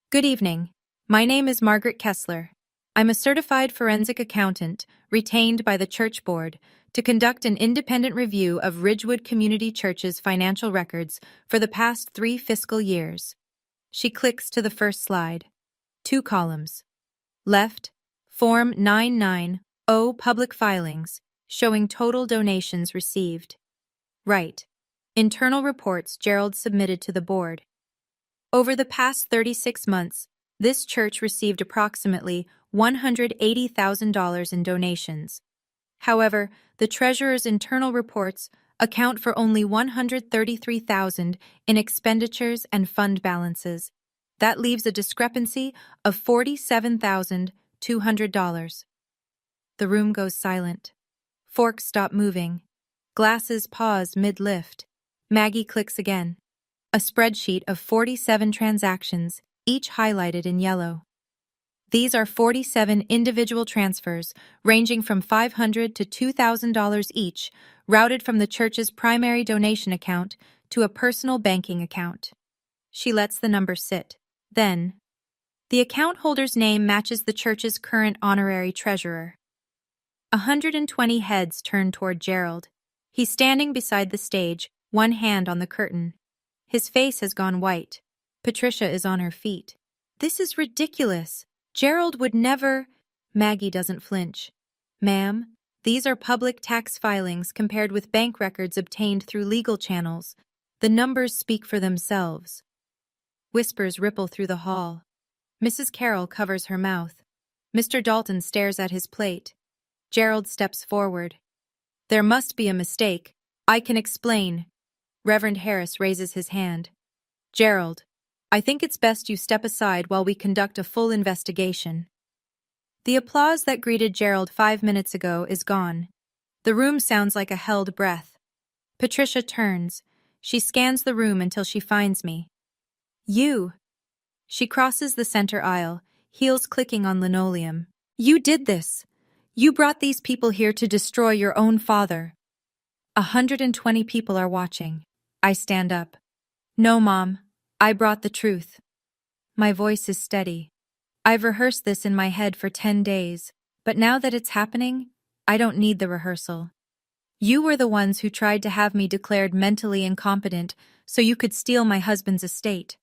Good evening. My name is Margaret Kessler. I'm a certified forensic accountant, retained by the church board, to conduct an independent review of Ridgewood Community Church's financial records for the past 3 fiscal years. She clicks to the first slide. 2 columns. Left, Form 990, Public Filings, showing total donations received. Right, internal reports Gerald submitted to the board. Over the past 36 months, this church received approximately $180,000 in donations. However, the treasurer's internal reports account for only $133,000 in expenditures and fund balances. That leaves a discrepancy of $47,200. The room goes silent. Forks stop moving. Glasses pause mid-lift. Maggie clicks again. A spreadsheet of 47 transactions, each highlighted in yellow. These are 47 individual transfers, ranging from $500 to $2,000 each, routed from the church's primary donation account to a personal banking account. She lets the number sit. Then, the account holder's name matches the church's current honorary treasurer. 120 heads turn toward Gerald. He's standing beside the stage, one hand on the curtain. His face has gone white. Patricia is on her feet. This is ridiculous. Gerald would never... Maggie doesn't flinch. Ma'am, these are public tax filings compared with bank records obtained through legal channels. The numbers speak for themselves. Whispers ripple through the hall. Mrs. Carroll covers her mouth. Mr. Dalton stares at his plate. Gerald steps forward. There must be a mistake. I can explain. Reverend Harris raises his hand. Gerald, I think it's best you step aside while we conduct a full investigation. The applause that greeted Gerald 5 minutes ago is gone. The room sounds like a held breath. Patricia turns. She scans the room until she finds me. You. She crosses the center aisle, heels clicking on linoleum. You did this. You brought these people here to destroy your own father. 120 people are watching. I stand up. No, Mom. I brought the truth. My voice is steady. I've rehearsed this in my head for 10 days, but now that it's happening, I don't need the rehearsal. You were the ones who tried to have me declared mentally incompetent so you could steal my husband's estate.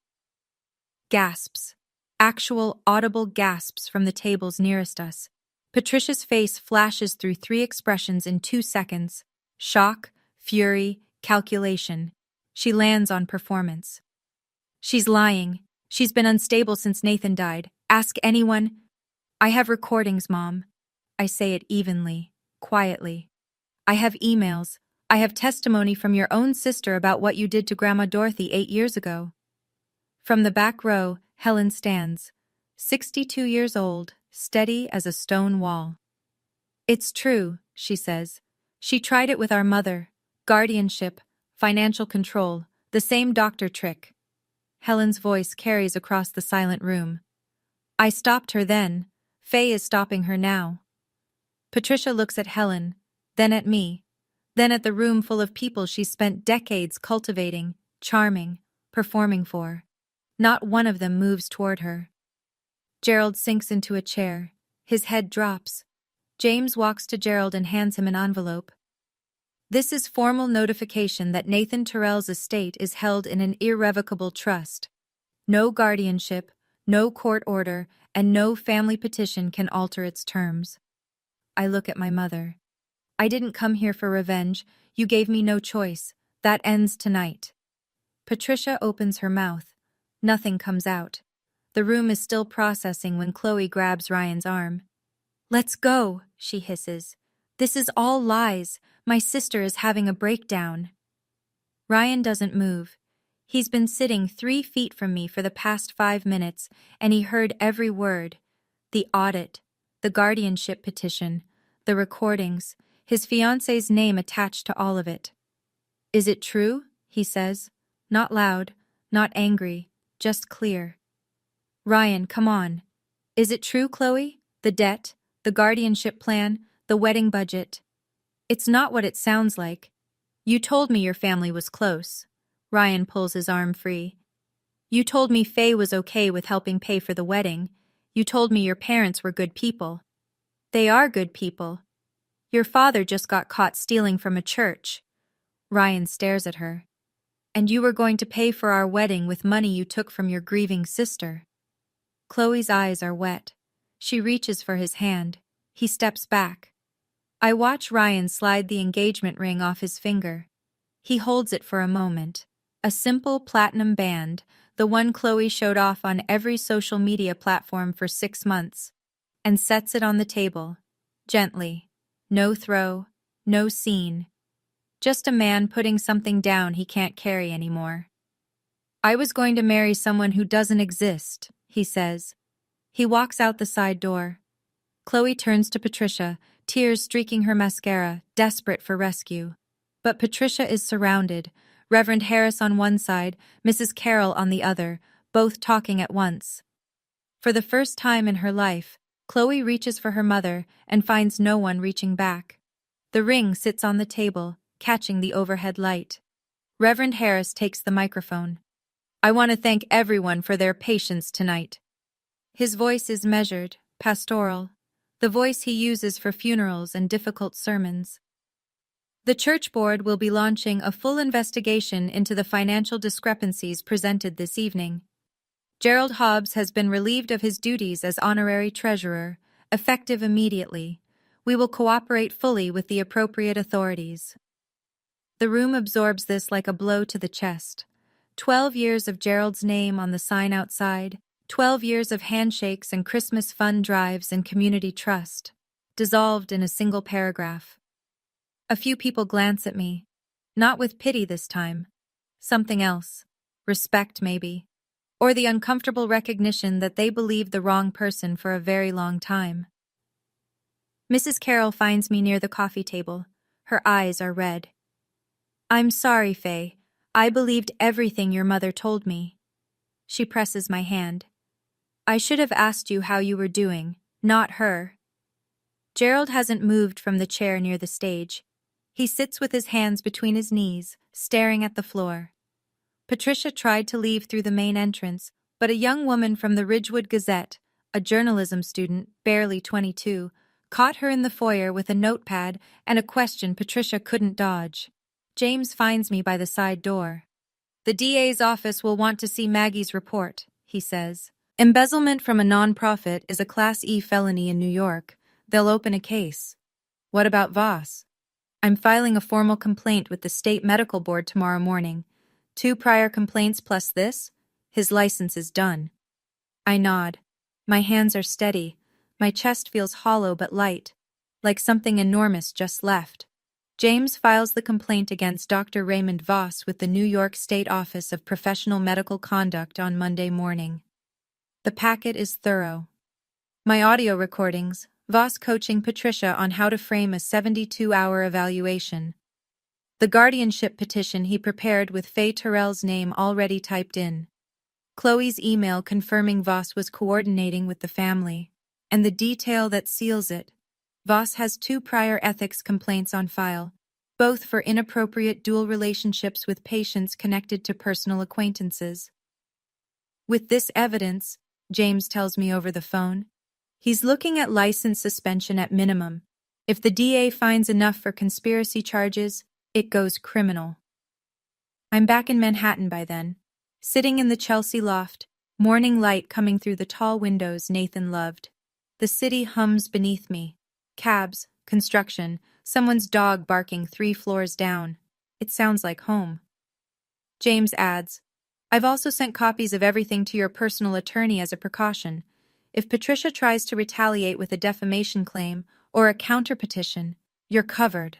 Gasps. Actual audible gasps from the tables nearest us. Patricia's face flashes through 3 expressions in 2 seconds. Shock, fury, calculation. She lands on performance. She's lying. She's been unstable since Nathan died. Ask anyone. I have recordings, Mom. I say it evenly, quietly. I have emails. I have testimony from your own sister about what you did to Grandma Dorothy 8 years ago. From the back row, Helen stands, 62 years old, steady as a stone wall. "It's true," she says. "She tried it with our mother. Guardianship, financial control, the same doctor trick." Helen's voice carries across the silent room. "I stopped her then. Faye is stopping her now." Patricia looks at Helen, then at me, then at the room full of people she spent decades cultivating, charming, performing for. Not one of them moves toward her. Gerald sinks into a chair. His head drops. James walks to Gerald and hands him an envelope. "This is formal notification that Nathan Terrell's estate is held in an irrevocable trust. No guardianship, no court order, and no family petition can alter its terms." I look at my mother. "I didn't come here for revenge. You gave me no choice. That ends tonight." Patricia opens her mouth. Nothing comes out. The room is still processing when Chloe grabs Ryan's arm. "Let's go," she hisses. "This is all lies. My sister is having a breakdown." Ryan doesn't move. He's been sitting 3 feet from me for the past 5 minutes, and he heard every word. The audit, the guardianship petition, the recordings, his fiancée's name attached to all of it. "Is it true?" he says. Not loud, not angry, just clear. "Ryan, come on. Is it true, Chloe? The debt, the guardianship plan, the wedding budget." "It's not what it sounds like. You told me your family was close." Ryan pulls his arm free. "You told me Faye was okay with helping pay for the wedding. You told me your parents were good people." "They are good people. Your father just got caught stealing from a church." Ryan stares at her. "And you were going to pay for our wedding with money you took from your grieving sister." Chloe's eyes are wet. She reaches for his hand. He steps back. I watch Ryan slide the engagement ring off his finger. He holds it for a moment. A simple platinum band, the one Chloe showed off on every social media platform for 6 months, and sets it on the table, gently. No throw, no scene. Just a man putting something down he can't carry anymore. "I was going to marry someone who doesn't exist," he says. He walks out the side door. Chloe turns to Patricia, tears streaking her mascara, desperate for rescue. But Patricia is surrounded, Reverend Harris on one side, Mrs. Carroll on the other, both talking at once. For the first time in her life, Chloe reaches for her mother and finds no one reaching back. The ring sits on the table, catching the overhead light. Reverend Harris takes the microphone. "I want to thank everyone for their patience tonight." His voice is measured, pastoral, the voice he uses for funerals and difficult sermons. "The church board will be launching a full investigation into the financial discrepancies presented this evening. Gerald Hobbs has been relieved of his duties as honorary treasurer, effective immediately. We will cooperate fully with the appropriate authorities." The room absorbs this like a blow to the chest. 12 years of Gerald's name on the sign outside, 12 years of handshakes and Christmas fund drives and community trust, dissolved in a single paragraph. A few people glance at me, not with pity this time. Something else. Respect, maybe. Or the uncomfortable recognition that they believed the wrong person for a very long time. Mrs. Carroll finds me near the coffee table. Her eyes are red. "I'm sorry, Faye. I believed everything your mother told me." She presses my hand. "I should have asked you how you were doing, not her." Gerald hasn't moved from the chair near the stage. He sits with his hands between his knees, staring at the floor. Patricia tried to leave through the main entrance, but a young woman from the Ridgewood Gazette, a journalism student, barely 22, caught her in the foyer with a notepad and a question Patricia couldn't dodge. James finds me by the side door. "The DA's office will want to see Maggie's report," he says. "Embezzlement from a nonprofit is a Class E felony in New York. They'll open a case." "What about Voss?" "I'm filing a formal complaint with the state medical board tomorrow morning. 2 prior complaints plus this. His license is done." I nod. My hands are steady. My chest feels hollow but light, like something enormous just left. James files the complaint against Dr. Raymond Voss with the New York State Office of Professional Medical Conduct on Monday morning. The packet is thorough. My audio recordings, Voss coaching Patricia on how to frame a 72-hour evaluation. The guardianship petition he prepared with Faye Terrell's name already typed in. Chloe's email confirming Voss was coordinating with the family. And the detail that seals it. Voss has 2 prior ethics complaints on file, both for inappropriate dual relationships with patients connected to personal acquaintances. With this evidence, James tells me over the phone, he's looking at license suspension at minimum. If the DA finds enough for conspiracy charges, it goes criminal. I'm back in Manhattan by then, sitting in the Chelsea loft, morning light coming through the tall windows Nathan loved. The city hums beneath me. Cabs, construction, someone's dog barking 3 floors down. It sounds like home. James adds, I've also sent copies of everything to your personal attorney as a precaution. If Patricia tries to retaliate with a defamation claim or a counterpetition, you're covered.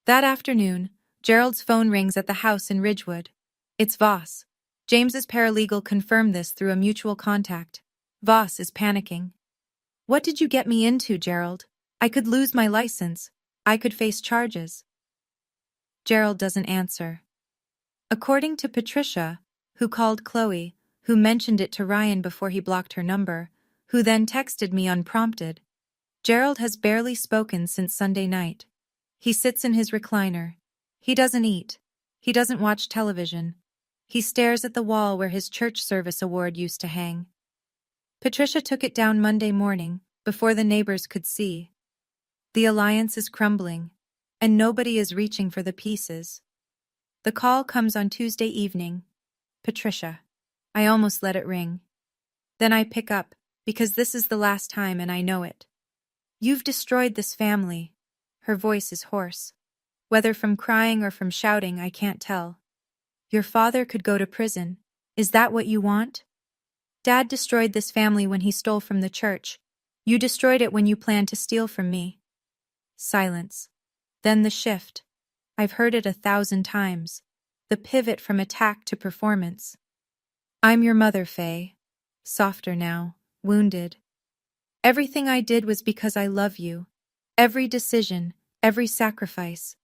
That afternoon, Gerald's phone rings at the house in Ridgewood. It's Voss. James's paralegal confirmed this through a mutual contact. Voss is panicking. What did you get me into, Gerald? I could lose my license. I could face charges. Gerald doesn't answer. According to Patricia, who called Chloe, who mentioned it to Ryan before he blocked her number, who then texted me unprompted, Gerald has barely spoken since Sunday night. He sits in his recliner. He doesn't eat. He doesn't watch television. He stares at the wall where his church service award used to hang. Patricia took it down Monday morning, before the neighbors could see. The alliance is crumbling, and nobody is reaching for the pieces. The call comes on Tuesday evening. Patricia. I almost let it ring. Then I pick up, because this is the last time and I know it. You've destroyed this family. Her voice is hoarse. Whether from crying or from shouting, I can't tell. Your father could go to prison. Is that what you want? Dad destroyed this family when he stole from the church. You destroyed it when you planned to steal from me. Silence. Then the shift. I've heard it 1,000 times. The pivot from attack to performance. I'm your mother, Faye. Softer now, wounded. Everything I did was because I love you. Every decision, every sacrifice.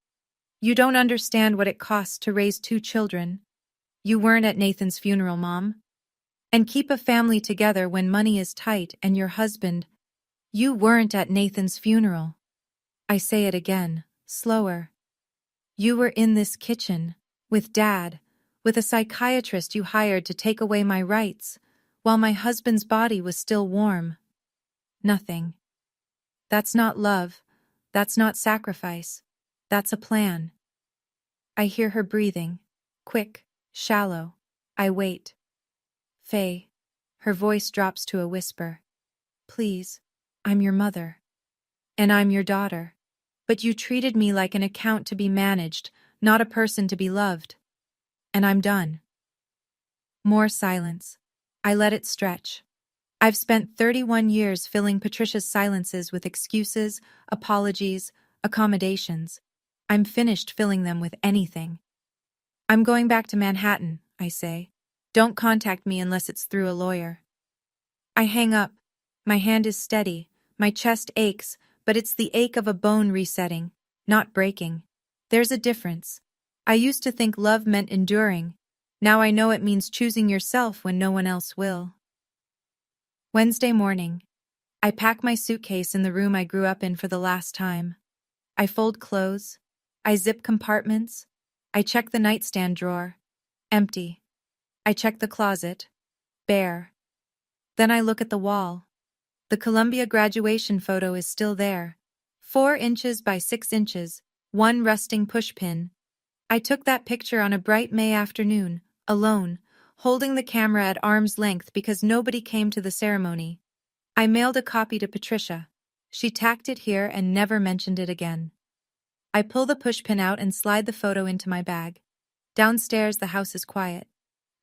You don't understand what it costs to raise 2 children. You weren't at Nathan's funeral, Mom. And keep a family together when money is tight and your husband. You weren't at Nathan's funeral. I say it again, slower. You were in this kitchen, with Dad, with a psychiatrist you hired to take away my rights, while my husband's body was still warm. Nothing. That's not love. That's not sacrifice. That's a plan. I hear her breathing, quick, shallow. I wait. Faye. Her voice drops to a whisper. Please, I'm your mother. And I'm your daughter. But you treated me like an account to be managed, not a person to be loved. And I'm done. More silence. I let it stretch. I've spent 31 years filling Patricia's silences with excuses, apologies, accommodations. I'm finished filling them with anything. I'm going back to Manhattan, I say. Don't contact me unless it's through a lawyer. I hang up. My hand is steady. My chest aches, but it's the ache of a bone resetting, not breaking. There's a difference. I used to think love meant enduring. Now I know it means choosing yourself when no one else will. Wednesday morning. I pack my suitcase in the room I grew up in for the last time. I fold clothes. I zip compartments. I check the nightstand drawer. Empty. I check the closet. Bare. Then I look at the wall. The Columbia graduation photo is still there. 4 inches by 6 inches, 1 rusting pushpin. I took that picture on a bright May afternoon, alone, holding the camera at arm's length because nobody came to the ceremony. I mailed a copy to Patricia. She tacked it here and never mentioned it again. I pull the pushpin out and slide the photo into my bag. Downstairs, the house is quiet.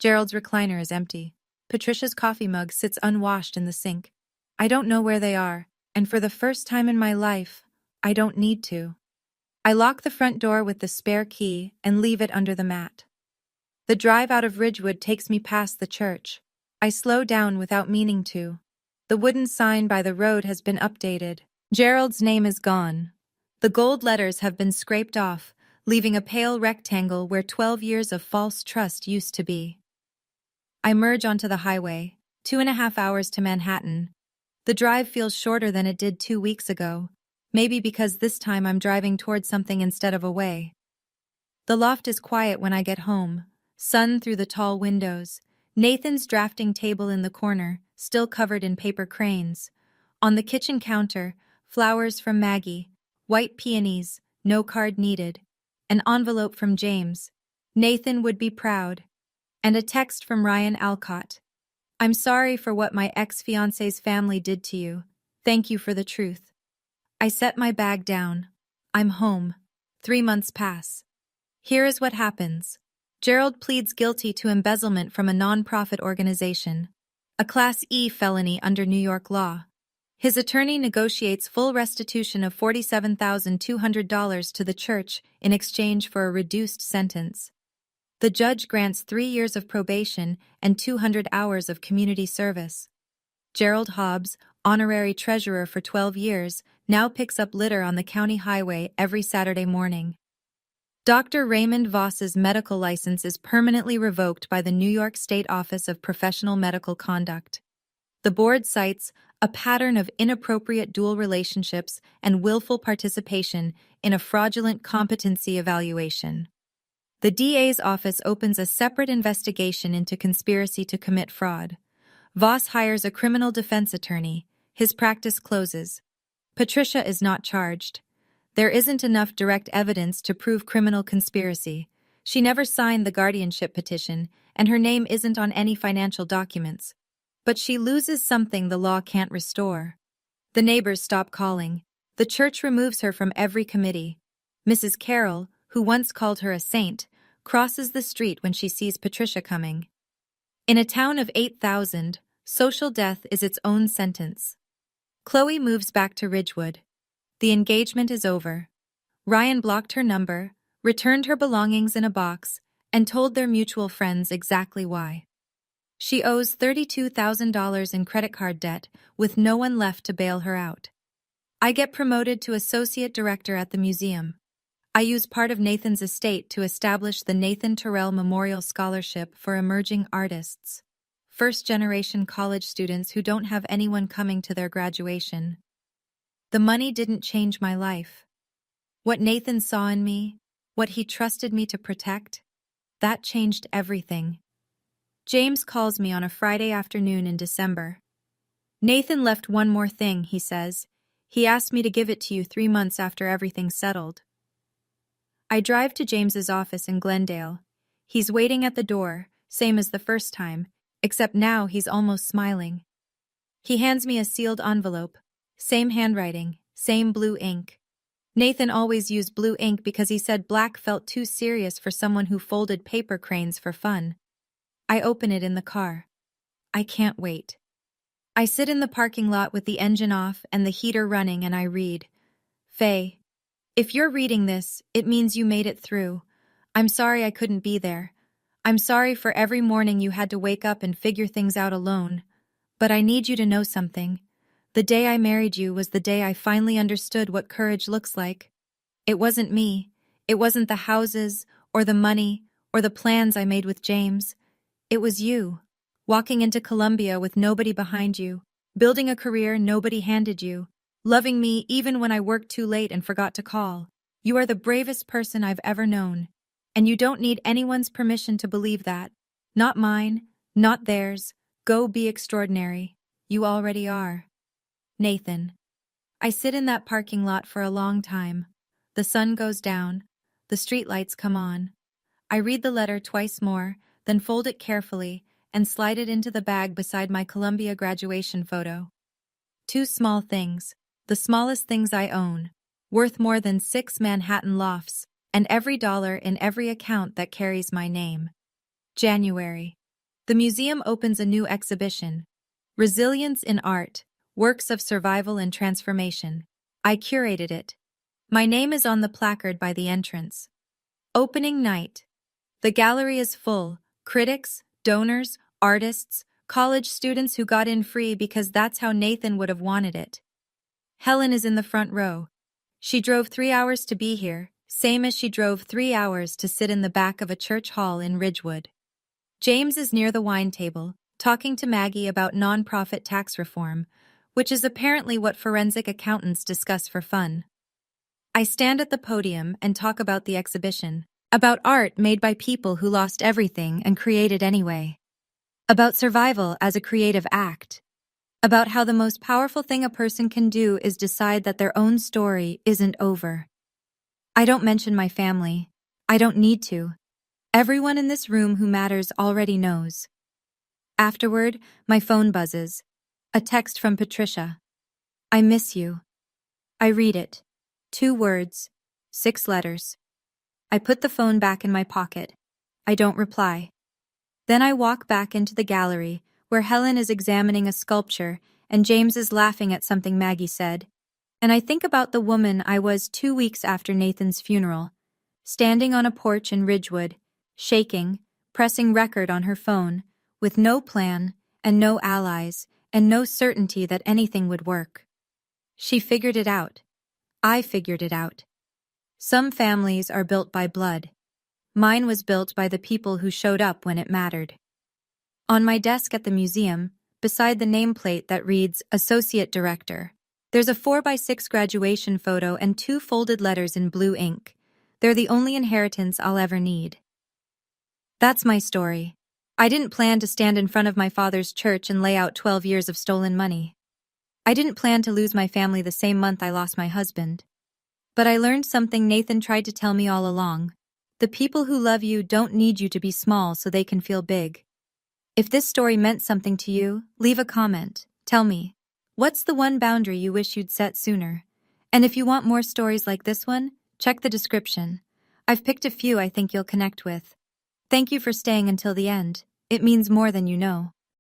Gerald's recliner is empty. Patricia's coffee mug sits unwashed in the sink. I don't know where they are, and for the first time in my life, I don't need to. I lock the front door with the spare key and leave it under the mat. The drive out of Ridgewood takes me past the church. I slow down without meaning to. The wooden sign by the road has been updated. Gerald's name is gone. The gold letters have been scraped off, leaving a pale rectangle where 12 years of false trust used to be. I merge onto the highway, 2.5 hours to Manhattan. The drive feels shorter than it did 2 weeks ago, maybe because this time I'm driving towards something instead of away. The loft is quiet when I get home, sun through the tall windows, Nathan's drafting table in the corner, still covered in paper cranes. On the kitchen counter, flowers from Maggie, white peonies, no card needed, an envelope from James. Nathan would be proud. And a text from Ryan Alcott. I'm sorry for what my ex-fiancé's family did to you. Thank you for the truth. I set my bag down. I'm home. 3 months pass. Here is what happens. Gerald pleads guilty to embezzlement from a non-profit organization, a Class E felony under New York law. His attorney negotiates full restitution of $47,200 to the church in exchange for a reduced sentence. The judge grants 3 years of probation and 200 hours of community service. Gerald Hobbs, honorary treasurer for 12 years, now picks up litter on the county highway every Saturday morning. Dr. Raymond Voss's medical license is permanently revoked by the New York State Office of Professional Medical Conduct. The board cites a pattern of inappropriate dual relationships and willful participation in a fraudulent competency evaluation. The DA's office opens a separate investigation into conspiracy to commit fraud. Voss hires a criminal defense attorney. His practice closes. Patricia is not charged. There isn't enough direct evidence to prove criminal conspiracy. She never signed the guardianship petition, and her name isn't on any financial documents. But she loses something the law can't restore. The neighbors stop calling. The church removes her from every committee. Mrs. Carroll, who once called her a saint, crosses the street when she sees Patricia coming. In a town of 8,000, social death is its own sentence. Chloe moves back to Ridgewood. The engagement is over. Ryan blocked her number, returned her belongings in a box, and told their mutual friends exactly why. She owes $32,000 in credit card debt, with no one left to bail her out. I get promoted to associate director at the museum. I use part of Nathan's estate to establish the Nathan Terrell Memorial Scholarship for emerging artists, first-generation college students who don't have anyone coming to their graduation. The money didn't change my life. What Nathan saw in me, what he trusted me to protect, that changed everything. James calls me on a Friday afternoon in December. Nathan left one more thing, he says. He asked me to give it to you 3 months after everything's settled. I drive to James's office in Glendale. He's waiting at the door, same as the first time, except now he's almost smiling. He hands me a sealed envelope. Same handwriting, same blue ink. Nathan always used blue ink because he said black felt too serious for someone who folded paper cranes for fun. I open it in the car. I can't wait. I sit in the parking lot with the engine off and the heater running and I read. Faye, if you're reading this, it means you made it through. I'm sorry I couldn't be there. I'm sorry for every morning you had to wake up and figure things out alone. But I need you to know something. The day I married you was the day I finally understood what courage looks like. It wasn't me. It wasn't the houses, or the money, or the plans I made with James. It was you, walking into Columbia with nobody behind you, building a career nobody handed you, loving me even when I worked too late and forgot to call. You are the bravest person I've ever known, and you don't need anyone's permission to believe that. Not mine, not theirs. Go be extraordinary. You already are. Nathan. I sit in that parking lot for a long time. The sun goes down. The streetlights come on. I read the letter twice more, then fold it carefully and slide it into the bag beside my Columbia graduation photo. 2 small things, the smallest things I own, worth more than 6 Manhattan lofts, and every dollar in every account that carries my name. January. The museum opens a new exhibition, Resilience in Art, Works of Survival and Transformation. I curated it. My name is on the placard by the entrance. Opening night. The gallery is full. Critics, donors, artists, college students who got in free because that's how Nathan would have wanted it. Helen is in the front row. She drove 3 hours to be here, same as she drove 3 hours to sit in the back of a church hall in Ridgewood. James is near the wine table, talking to Maggie about nonprofit tax reform, which is apparently what forensic accountants discuss for fun. I stand at the podium and talk about the exhibition, about art made by people who lost everything and created anyway, about survival as a creative act, about how the most powerful thing a person can do is decide that their own story isn't over. I don't mention my family. I don't need to. Everyone in this room who matters already knows. Afterward, my phone buzzes. A text from Patricia. I miss you. I read it. 2 words, 6 letters. I put the phone back in my pocket. I don't reply. Then I walk back into the gallery, where Helen is examining a sculpture and James is laughing at something Maggie said. And I think about the woman I was 2 weeks after Nathan's funeral, standing on a porch in Ridgewood, shaking, pressing record on her phone, with no plan and no allies and no certainty that anything would work. She figured it out. I figured it out. Some families are built by blood. Mine was built by the people who showed up when it mattered. On my desk at the museum, beside the nameplate that reads Associate Director, there's a 4x6 graduation photo and 2 folded letters in blue ink. They're the only inheritance I'll ever need. That's my story. I didn't plan to stand in front of my father's church and lay out 12 years of stolen money. I didn't plan to lose my family the same month I lost my husband. But I learned something Nathan tried to tell me all along. The people who love you don't need you to be small so they can feel big. If this story meant something to you, leave a comment. Tell me, what's the one boundary you wish you'd set sooner? And if you want more stories like this one, check the description. I've picked a few I think you'll connect with. Thank you for staying until the end. It means more than you know.